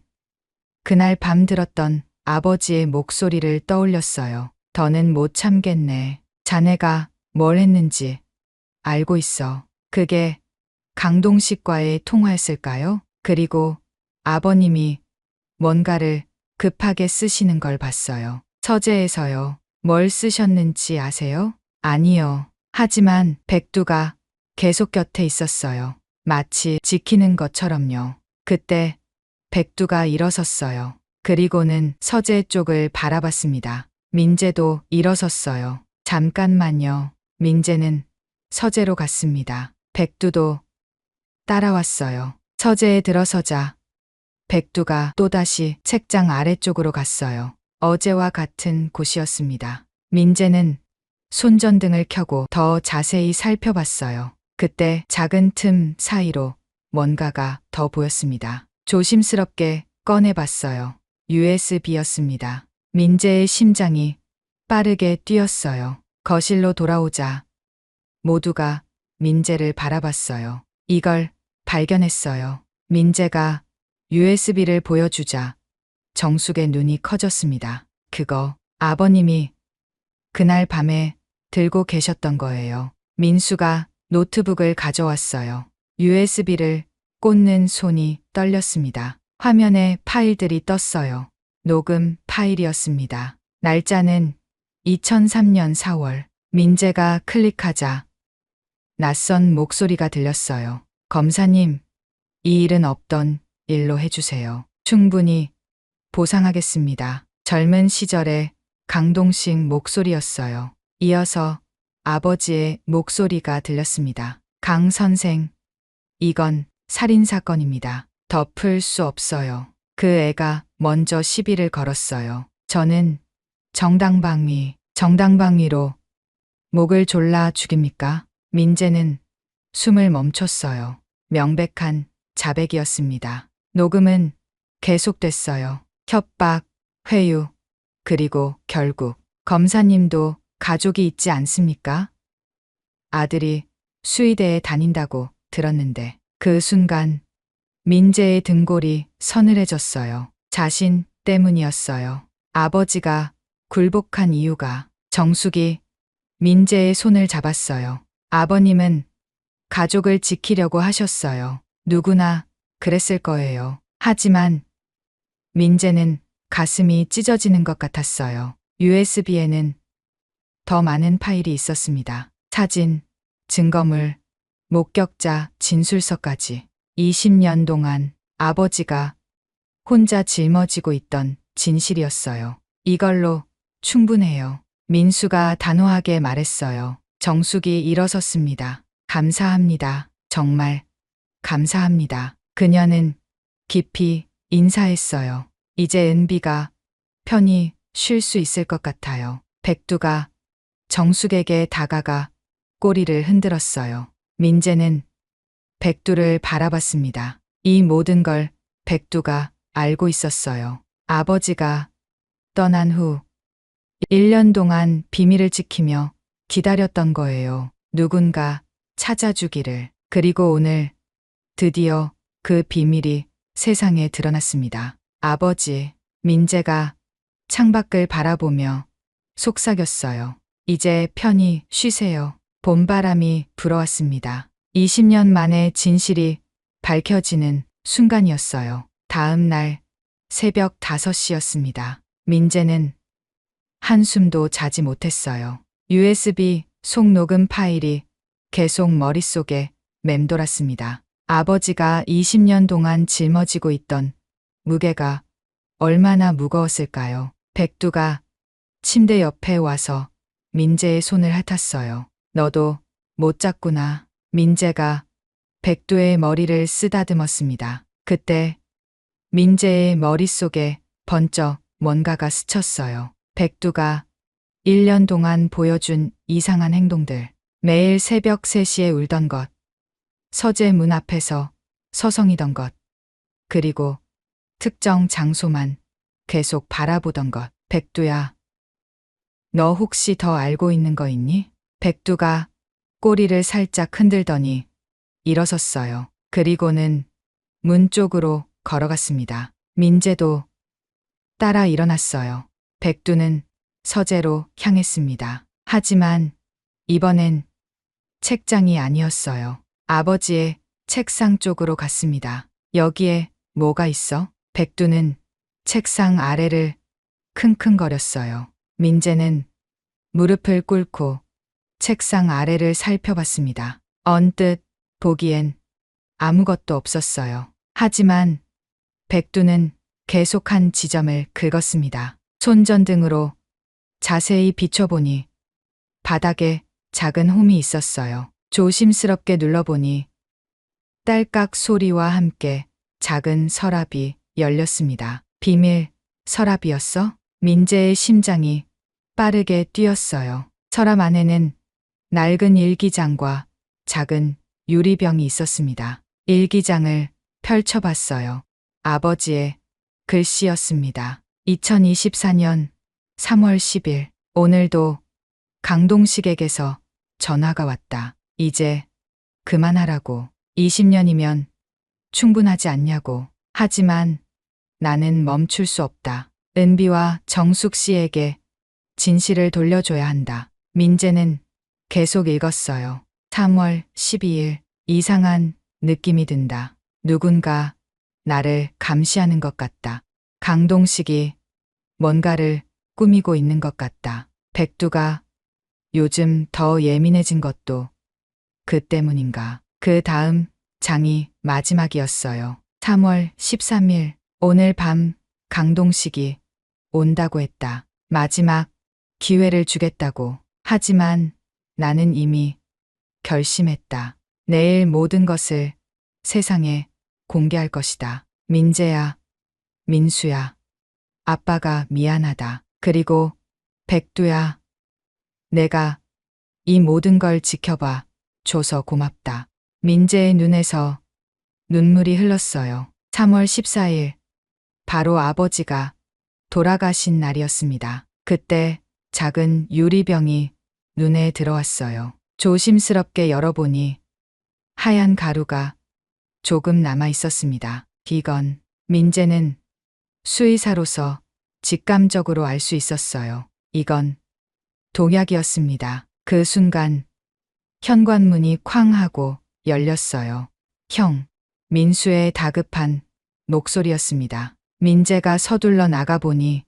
그날 밤 들었던 아버지의 목소리를 떠올렸어요. 더는 못 참겠네. 자네가 뭘 했는지 알고 있어. 그게 강동식과의 통화였을까요? 그리고 아버님이 뭔가를 급하게 쓰시는 걸 봤어요. 서재에서요. 뭘 쓰셨는지 아세요? 아니요. 하지만 백두가 계속 곁에 있었어요. 마치 지키는 것처럼요. 그때 백두가 일어섰어요. 그리고는 서재 쪽을 바라봤습니다. 민재도 일어섰어요. 잠깐만요. 민재는 서재로 갔습니다. 백두도 따라왔어요. 서재에 들어서자 백두가 또다시 책장 아래쪽으로 갔어요. 어제와 같은 곳이었습니다. 민재는 손전등을 켜고 더 자세히 살펴봤어요. 그때 작은 틈 사이로 뭔가가 더 보였습니다. 조심스럽게 꺼내봤어요. USB였습니다. 민재의 심장이 빠르게 뛰었어요. 거실로 돌아오자 모두가 민재를 바라봤어요. 이걸 발견했어요. 민재가 USB를 보여주자 정숙의 눈이 커졌습니다. 그거 아버님이 그날 밤에 들고 계셨던 거예요. 민수가 노트북을 가져왔어요. USB를 꽂는 손이 떨렸습니다. 화면에 파일들이 떴어요. 녹음 파일이었습니다. 날짜는 2003년 4월. 민재가 클릭하자 낯선 목소리가 들렸어요. 검사님, 이 일은 없던 일로 해주세요. 충분히 보상하겠습니다. 젊은 시절의 강동식 목소리였어요. 이어서 아버지의 목소리가 들렸습니다. 강 선생, 이건 살인사건입니다. 덮을 수 없어요. 그 애가 먼저 시비를 걸었어요. 저는 정당방위로 목을 졸라 죽입니까? 민재는 숨을 멈췄어요. 명백한 자백이었습니다. 녹음은 계속됐어요. 협박, 회유, 그리고 결국 검사님도 가족이 있지 않습니까? 아들이 수의대에 다닌다고 들었는데 그 순간 민재의 등골이 서늘해졌어요. 자신 때문이었어요. 아버지가 굴복한 이유가. 정숙이 민재의 손을 잡았어요. 아버님은 가족을 지키려고 하셨어요. 누구나 그랬을 거예요. 하지만 민재는 가슴이 찢어지는 것 같았어요. USB에는 더 많은 파일이 있었습니다. 사진, 증거물, 목격자, 진술서까지. 20년 동안 아버지가 혼자 짊어지고 있던 진실이었어요. 이걸로 충분해요. 민수가 단호하게 말했어요. 정숙이 일어섰습니다. 감사합니다. 정말 감사합니다. 그녀는 깊이 인사했어요. 이제 은비가 편히 쉴 수 있을 것 같아요. 백두가 정숙에게 다가가 꼬리를 흔들었어요. 민재는 백두를 바라봤습니다. 이 모든 걸 백두가 알고 있었어요. 아버지가 떠난 후 1년 동안 비밀을 지키며 기다렸던 거예요. 누군가 찾아주기를. 그리고 오늘 드디어 그 비밀이 세상에 드러났습니다. 아버지, 민재가 창밖을 바라보며 속삭였어요. 이제 편히 쉬세요. 봄바람이 불어왔습니다. 20년 만에 진실이 밝혀지는 순간이었어요. 다음 날 새벽 5시였습니다. 민재는 한숨도 자지 못했어요. USB 속녹음 파일이 계속 머릿속에 맴돌았습니다. 아버지가 20년 동안 짊어지고 있던 무게가 얼마나 무거웠을까요? 백두가 침대 옆에 와서 민재의 손을 핥았어요. 너도 못 잤구나. 민재가 백두의 머리를 쓰다듬었습니다. 그때 민재의 머릿속에 번쩍 뭔가가 스쳤어요. 백두가 1년 동안 보여준 이상한 행동들. 매일 새벽 3시에 울던 것. 서재 문 앞에서 서성이던 것. 그리고 특정 장소만 계속 바라보던 것. 백두야, 너 혹시 더 알고 있는 거 있니? 백두가 꼬리를 살짝 흔들더니 일어섰어요. 그리고는 문 쪽으로 걸어갔습니다. 민재도 따라 일어났어요. 백두는 서재로 향했습니다. 하지만 이번엔 책장이 아니었어요. 아버지의 책상 쪽으로 갔습니다. 여기에 뭐가 있어? 백두는 책상 아래를 킁킁거렸어요. 민재는 무릎을 꿇고 책상 아래를 살펴봤습니다. 언뜻 보기엔 아무것도 없었어요. 하지만 백두는 계속 한 지점을 긁었습니다. 손전등으로 자세히 비춰보니 바닥에 작은 홈이 있었어요. 조심스럽게 눌러보니 딸깍 소리와 함께 작은 서랍이 열렸습니다. 비밀 서랍이었어? 민재의 심장이 빠르게 뛰었어요. 서랍 안에는 낡은 일기장과 작은 유리병이 있었습니다. 일기장을 펼쳐봤어요. 아버지의 글씨였습니다. 2024년 3월 10일. 오늘도 강동식에게서 전화가 왔다. 이제 그만하라고. 20년이면 충분하지 않냐고. 하지만 나는 멈출 수 없다. 은비와 정숙 씨에게 진실을 돌려줘야 한다. 민재는 계속 읽었어요. 3월 12일. 이상한 느낌이 든다. 누군가 나를 감시하는 것 같다. 강동식이 뭔가를 꾸미고 있는 것 같다. 백두가 요즘 더 예민해진 것도 그 때문인가. 그 다음 장이 마지막이었어요. 3월 13일. 오늘 밤 강동식이 온다고 했다. 마지막 기회를 주겠다고. 하지만 나는 이미 결심했다. 내일 모든 것을 세상에 공개할 것이다. 민재야, 민수야, 아빠가 미안하다. 그리고 백두야, 내가 이 모든 걸 지켜봐 줘서 고맙다. 민재의 눈에서 눈물이 흘렀어요. 3월 14일, 바로 아버지가 돌아가신 날이었습니다. 그때 작은 유리병이 눈에 들어왔어요. 조심스럽게 열어보니 하얀 가루가 조금 남아 있었습니다. 이건 민재는 수의사로서 직감적으로 알 수 있었어요. 이건 독약이었습니다. 그 순간 현관문이 쾅 하고 열렸어요. 형, 민수의 다급한 목소리였습니다. 민재가 서둘러 나가보니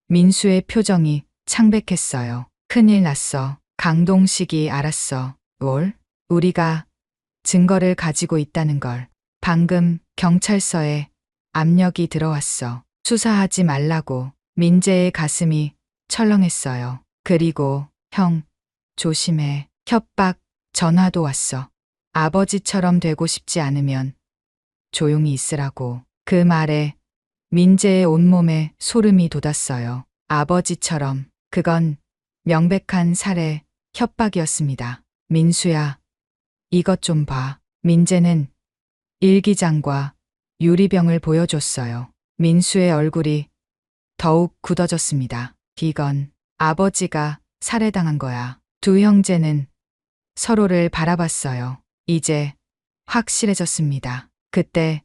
민수의 표정이 창백했어요. 큰일 났어. 강동식이 알았어. 뭘? 우리가 증거를 가지고 있다는 걸. 방금 경찰서에 압력이 들어왔어. 수사하지 말라고. 민재의 가슴이 철렁했어요. 그리고 형, 조심해. 협박, 전화도 왔어. 아버지처럼 되고 싶지 않으면 조용히 있으라고. 그 말에 민재의 온몸에 소름이 돋았어요. 아버지처럼. 그건 명백한 살해, 협박이었습니다. 민수야, 이것 좀 봐. 민재는 일기장과 유리병을 보여줬어요. 민수의 얼굴이 더욱 굳어졌습니다. 이건 아버지가 살해당한 거야. 두 형제는 서로를 바라봤어요. 이제 확실해졌습니다. 그때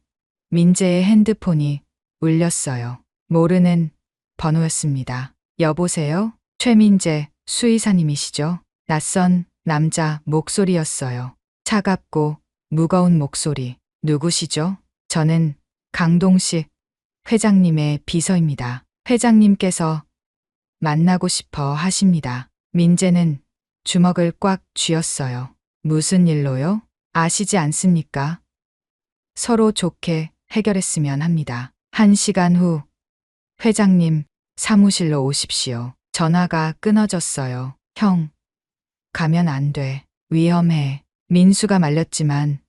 민재의 핸드폰이 울렸어요. 모르는 번호였습니다. 여보세요? 최민재 수의사님이시죠? 낯선 남자 목소리였어요. 차갑고 무거운 목소리. 누구시죠? 저는 강동식 회장님의 비서입니다. 회장님께서 만나고 싶어 하십니다. 민재는 주먹을 꽉 쥐었어요. 무슨 일로요? 아시지 않습니까? 서로 좋게 해결했으면 합니다. 1시간 후 회장님 사무실로 오십시오. 전화가 끊어졌어요. 형, 가면 안 돼. 위험해. 민수가 말렸지만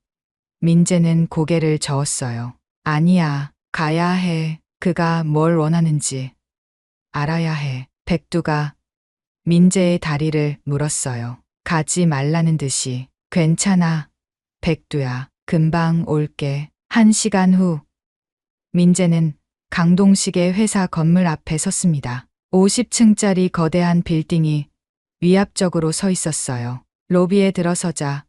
민재는 고개를 저었어요. 아니야, 가야 해. 그가 뭘 원하는지 알아야 해. 백두가 민재의 다리를 물었어요. 가지 말라는 듯이. 괜찮아, 백두야. 금방 올게. 1시간 후 민재는 강동식의 회사 건물 앞에 섰습니다. 50층짜리 거대한 빌딩이 위압적으로 서 있었어요. 로비에 들어서자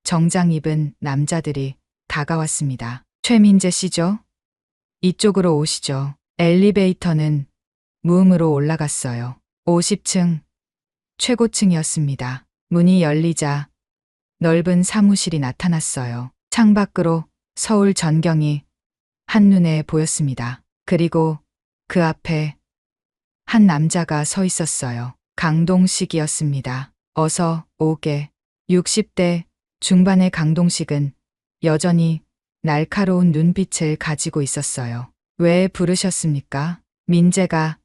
정장 입은 남자들이 다가왔습니다. 최민재 씨죠? 이쪽으로 오시죠. 엘리베이터는 무음으로 올라갔어요. 50층 최고층이었습니다. 문이 열리자 넓은 사무실이 나타났어요. 창밖으로 서울 전경이 한눈에 보였습니다. 그리고 그 앞에 한 남자가 서 있었어요. 강동식이었습니다. 어서 오게. 60대 중반의 강동식은 여전히 날카로운 눈빛을 가지고 있었어요. 왜 부르셨습니까? 민재가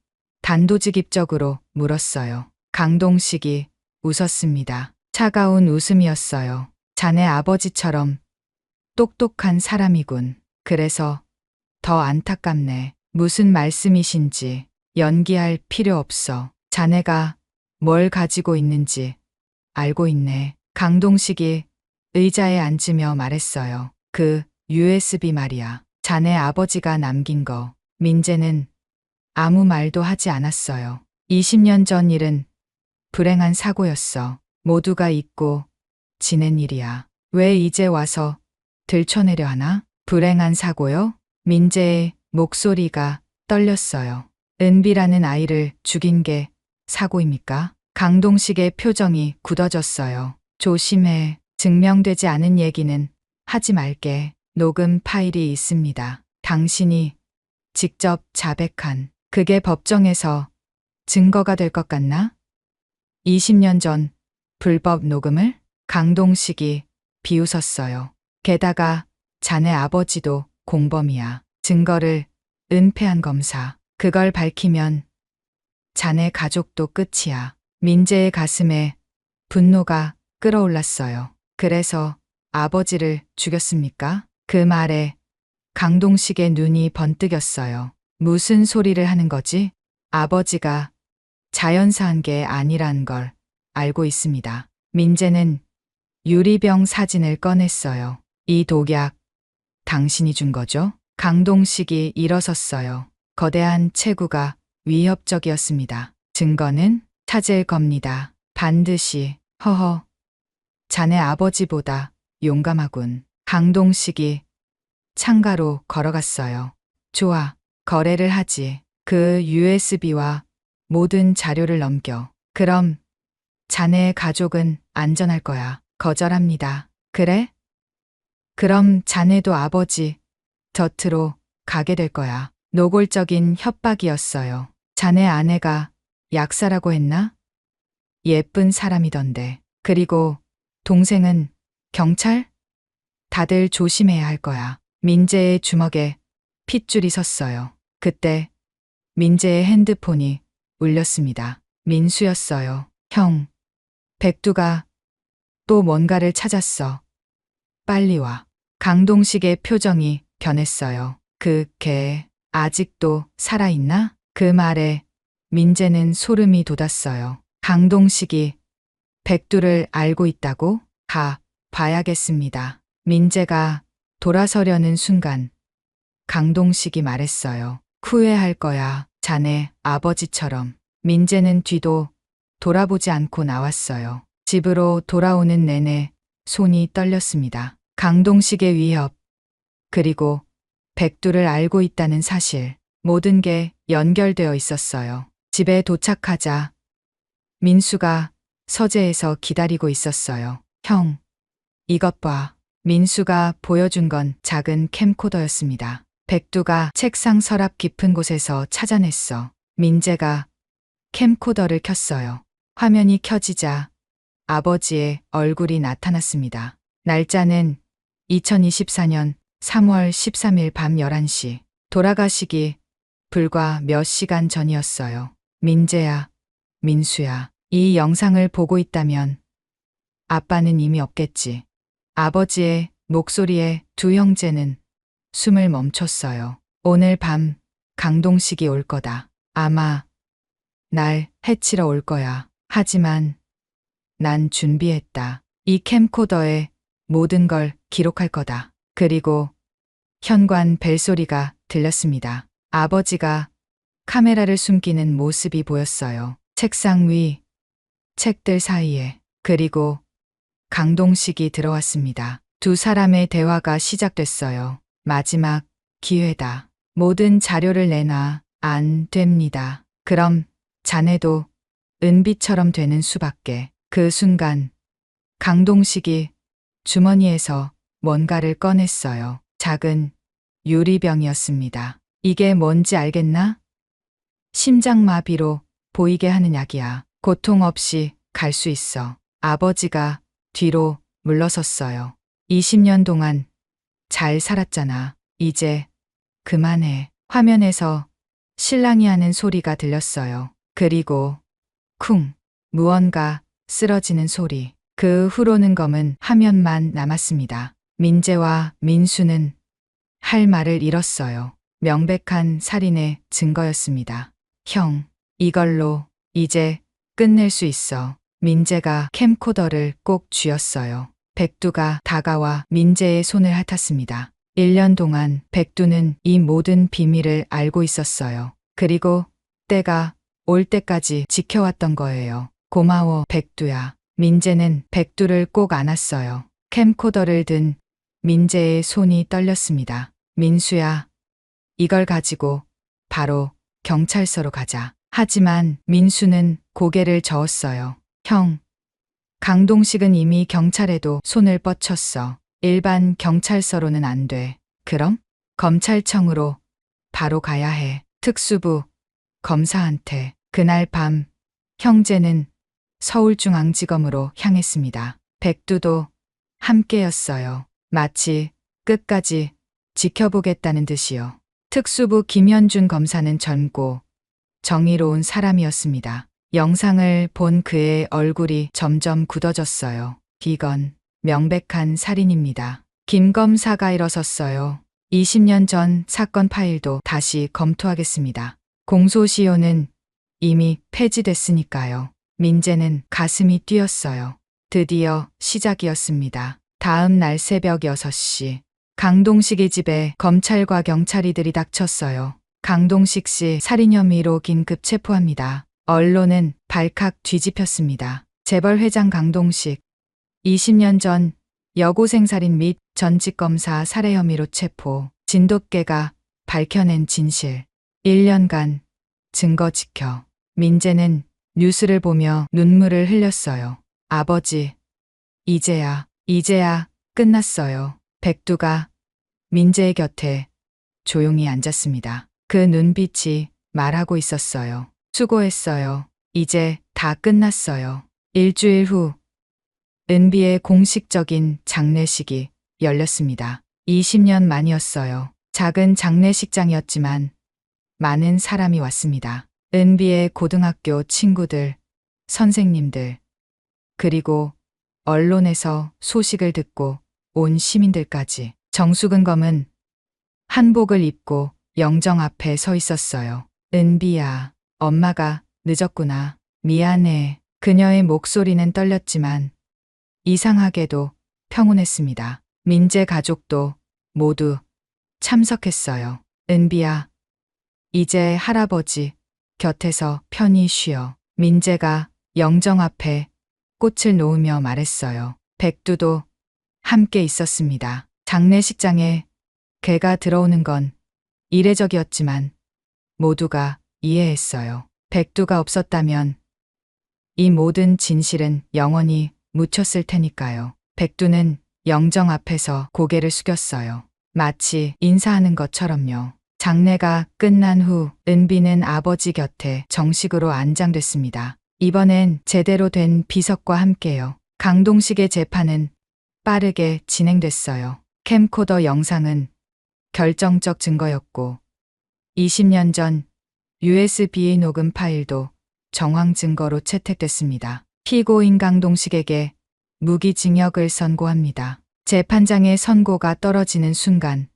단도직입적으로 물었어요. 강동식이 웃었습니다. 차가운 웃음이었어요. 자네 아버지처럼 똑똑한 사람이군. 그래서 더 안타깝네. 무슨 말씀이신지 연기할 필요 없어. 자네가 뭘 가지고 있는지 알고 있네. 강동식이 의자에 앉으며 말했어요. 그 USB 말이야. 자네 아버지가 남긴 거. 민재는 아무 말도 하지 않았어요. 20년 전 일은 불행한 사고였어. 모두가 잊고 지낸 일이야. 왜 이제 와서 들춰내려 하나? 불행한 사고요? 민재의 목소리가 떨렸어요. 은비라는 아이를 죽인 게 사고입니까? 강동식의 표정이 굳어졌어요. 조심해. 증명되지 않은 얘기는 하지 말게. 녹음 파일이 있습니다. 당신이 직접 자백한 그게 법정에서 증거가 될 것 같나? 20년 전 불법 녹음을? 강동식이 비웃었어요. 게다가 자네 아버지도 공범이야. 증거를 은폐한 검사. 그걸 밝히면 자네 가족도 끝이야. 민재의 가슴에 분노가 끓어올랐어요. 그래서 아버지를 죽였습니까? 그 말에 강동식의 눈이 번뜩였어요. 무슨 소리를 하는 거지? 아버지가 자연사한 게 아니란 걸 알고 있습니다. 민재는 유리병 사진을 꺼냈어요. 이 독약 당신이 준 거죠? 강동식이 일어섰어요. 거대한 체구가 위협적이었습니다. 증거는 찾을 겁니다. 반드시. 허허. 자네 아버지보다 용감하군. 강동식이 창가로 걸어갔어요. 좋아. 거래를 하지. 그 USB와 모든 자료를 넘겨. 그럼 자네의 가족은 안전할 거야. 거절합니다. 그래? 그럼 자네도 아버지 곁으로 가게 될 거야. 노골적인 협박이었어요. 자네 아내가 약사라고 했나? 예쁜 사람이던데. 그리고 동생은 경찰? 다들 조심해야 할 거야. 민재의 주먹에 핏줄이 섰어요. 그때 민재의 핸드폰이 울렸습니다. 민수였어요. 형, 백두가 또 뭔가를 찾았어. 빨리 와. 강동식의 표정이 변했어요. 그 개, 아직도 살아있나? 그 말에 민재는 소름이 돋았어요. 강동식이 백두를 알고 있다고? 가, 봐야겠습니다. 민재가 돌아서려는 순간 강동식이 말했어요. 후회할 거야. 자네 아버지처럼. 민재는 뒤도 돌아보지 않고 나왔어요. 집으로 돌아오는 내내 손이 떨렸습니다. 강동식의 위협, 그리고 백두를 알고 있다는 사실, 모든 게 연결되어 있었어요. 집에 도착하자 민수가 서재에서 기다리고 있었어요. 형, 이것 봐. 민수가 보여준 건 작은 캠코더였습니다. 백두가 책상 서랍 깊은 곳에서 찾아냈어. 민재가 캠코더를 켰어요. 화면이 켜지자 아버지의 얼굴이 나타났습니다. 날짜는 2024년 3월 13일 밤 11시. 돌아가시기 불과 몇 시간 전이었어요. 민재야, 민수야, 이 영상을 보고 있다면 아빠는 이미 없겠지. 아버지의 목소리에 두 형제는 숨을 멈췄어요. 오늘 밤 강동식이 올 거다. 아마 날 해치러 올 거야. 하지만 난 준비했다. 이 캠코더에 모든 걸 기록할 거다. 그리고 현관 벨소리가 들렸습니다. 아버지가 카메라를 숨기는 모습이 보였어요. 책상 위, 책들 사이에. 그리고 강동식이 들어왔습니다. 두 사람의 대화가 시작됐어요. 마지막 기회다. 모든 자료를 내놔. 안 됩니다. 그럼 자네도 은비처럼 되는 수밖에. 그 순간 강동식이 주머니에서 뭔가를 꺼냈어요. 작은 유리병이었습니다. 이게 뭔지 알겠나? 심장마비로 보이게 하는 약이야. 고통 없이 갈 수 있어. 아버지가 뒤로 물러섰어요. 20년 동안 잘 살았잖아. 이제 그만해. 화면에서 신랑이 하는 소리가 들렸어요. 그리고 쿵, 무언가 쓰러지는 소리. 그 후로는 검은 화면만 남았습니다. 민재와 민수는 할 말을 잃었어요. 명백한 살인의 증거였습니다. 형, 이걸로 이제 끝낼 수 있어. 민재가 캠코더를 꼭 쥐었어요. 백두가 다가와 민재의 손을 핥았습니다. 1년 동안 백두는 이 모든 비밀을 알고 있었어요. 그리고 때가 올 때까지 지켜왔던 거예요. 고마워, 백두야. 민재는 백두를 꼭 안았어요. 캠코더를 든 민재의 손이 떨렸습니다. 민수야, 이걸 가지고 바로 경찰서로 가자. 하지만 민수는 고개를 저었어요. 형, 강동식은 이미 경찰에도 손을 뻗쳤어. 일반 경찰서로는 안 돼. 그럼? 검찰청으로 바로 가야 해. 특수부 검사한테. 그날 밤 형제는 서울중앙지검으로 향했습니다. 백두도 함께였어요. 마치 끝까지 지켜보겠다는 듯이요. 특수부 김현준 검사는 젊고 정의로운 사람이었습니다. 영상을 본 그의 얼굴이 점점 굳어졌어요. 이건 명백한 살인입니다. 김 검사가 일어섰어요. 20년 전 사건 파일도 다시 검토하겠습니다. 공소시효는 이미 폐지됐으니까요. 민재는 가슴이 뛰었어요. 드디어 시작이었습니다. 다음 날 새벽 6시. 강동식의 집에 검찰과 경찰이 들이닥쳤어요. 강동식 씨 살인 혐의로 긴급 체포합니다. 언론은 발칵 뒤집혔습니다. 재벌 회장 강동식 20년 전 여고생 살인 및 전직검사 살해 혐의로 체포. 진돗개가 밝혀낸 진실. 1년간 증거 지켜. 민재는 뉴스를 보며 눈물을 흘렸어요. 아버지, 이제야 끝났어요. 백두가 민재의 곁에 조용히 앉았습니다. 그 눈빛이 말하고 있었어요. 수고했어요. 이제 다 끝났어요. 일주일 후 은비의 공식적인 장례식이 열렸습니다. 20년 만이었어요. 작은 장례식장이었지만 많은 사람이 왔습니다. 은비의 고등학교 친구들, 선생님들, 그리고 언론에서 소식을 듣고 온 시민들까지. 정숙은 검은 한복을 입고 영정 앞에 서 있었어요. 은비야, 엄마가 늦었구나. 미안해. 그녀의 목소리는 떨렸지만 이상하게도 평온했습니다. 민재 가족도 모두 참석했어요. 은비야, 이제 할아버지 곁에서 편히 쉬어. 민재가 영정 앞에 꽃을 놓으며 말했어요. 백두도 함께 있었습니다. 장례식장에 개가 들어오는 건 이례적이었지만 모두가 이해했어요. 백두가 없었다면 이 모든 진실은 영원히 묻혔을 테니까요. 백두는 영정 앞에서 고개를 숙였어요. 마치 인사하는 것처럼요. 장례가 끝난 후 은비는 아버지 곁에 정식으로 안장됐습니다. 이번엔 제대로 된 비석과 함께요. 강동식의 재판은 빠르게 진행됐어요. 캠코더 영상은 결정적 증거였고 20년 전 USB 녹음 파일도 정황 증거로 채택됐습니다. 피고인 강동식에게 무기징역을 선고합니다. 재판장의 선고가 떨어지는 순간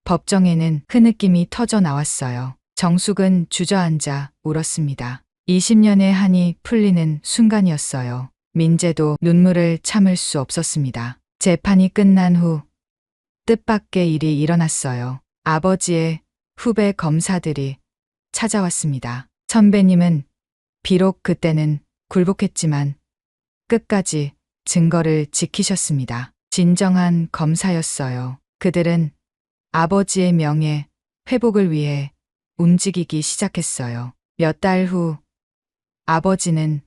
법정에는 흐느낌이 터져 나왔어요. 정숙은 주저앉아 울었습니다. 20년의 한이 풀리는 순간이었어요. 민재도 눈물을 참을 수 없었습니다. 재판이 끝난 후 뜻밖의 일이 일어났어요. 아버지의 후배 검사들이 찾아왔습니다. 선배님은 비록 그때는 굴복했지만 끝까지 증거를 지키셨습니다. 진정한 검사였어요. 그들은 아버지의 명예 회복을 위해 움직이기 시작했어요. 몇 달 후 아버지는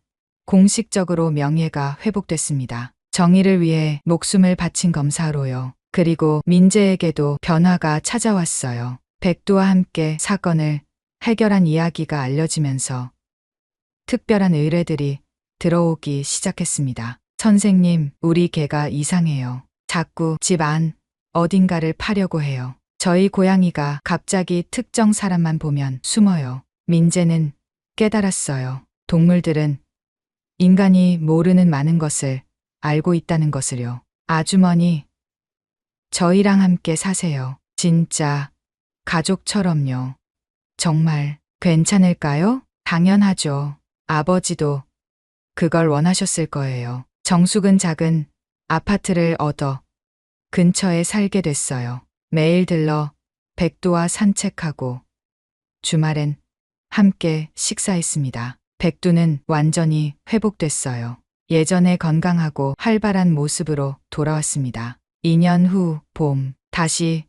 공식적으로 명예가 회복됐습니다. 정의를 위해 목숨을 바친 검사로요. 그리고 민재에게도 변화가 찾아왔어요. 백두와 함께 사건을 해결한 이야기가 알려지면서 특별한 의뢰들이 들어오기 시작했습니다. 선생님, 우리 개가 이상해요. 자꾸 집 안 어딘가를 파려고 해요. 저희 고양이가 갑자기 특정 사람만 보면 숨어요. 민재는 깨달았어요. 동물들은 인간이 모르는 많은 것을 알고 있다는 것을요. 아주머니, 저희랑 함께 사세요. 진짜 가족처럼요. 정말 괜찮을까요? 당연하죠. 아버지도 그걸 원하셨을 거예요. 정숙은 작은 아파트를 얻어 근처에 살게 됐어요. 매일 들러 백두와 산책하고 주말엔 함께 식사했습니다. 백두는 완전히 회복됐어요. 예전의 건강하고 활발한 모습으로 돌아왔습니다. 2년 후 봄, 다시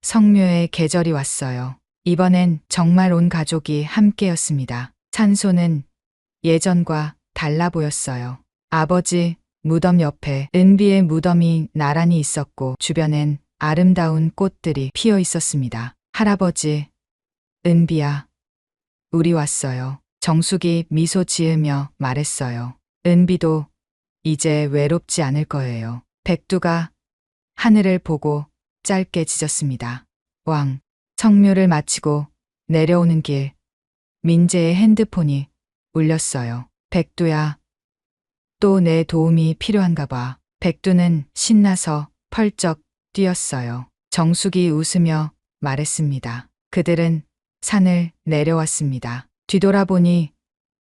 성묘의 계절이 왔어요. 이번엔 정말 온 가족이 함께였습니다. 산소는 예전과 달라 보였어요. 아버지 무덤 옆에 은비의 무덤이 나란히 있었고 주변엔 아름다운 꽃들이 피어 있었습니다. 할아버지, 은비야, 우리 왔어요. 정숙이 미소 지으며 말했어요. 은비도 이제 외롭지 않을 거예요. 백두가 하늘을 보고 짧게 짖었습니다. 왕, 성묘를 마치고 내려오는 길, 민재의 핸드폰이 울렸어요. 백두야, 또 내 도움이 필요한가 봐. 백두는 신나서 펄쩍 뛰었어요. 정숙이 웃으며 말했습니다. 그들은 산을 내려왔습니다. 뒤돌아보니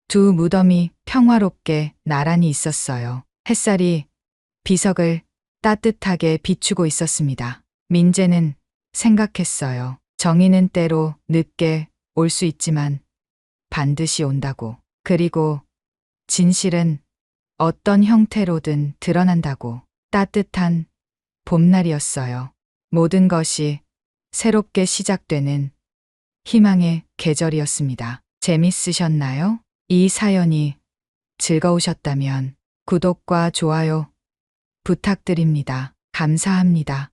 두 무덤이 평화롭게 나란히 있었어요. 햇살이 비석을 따뜻하게 비추고 있었습니다. 민재는 생각했어요. 정의는 때로 늦게 올 수 있지만 반드시 온다고. 그리고 진실은 어떤 형태로든 드러난다고. 따뜻한 봄날이었어요. 모든 것이 새롭게 시작되는 희망의 계절이었습니다. 재밌으셨나요? 이 사연이 즐거우셨다면 구독과 좋아요 부탁드립니다. 감사합니다.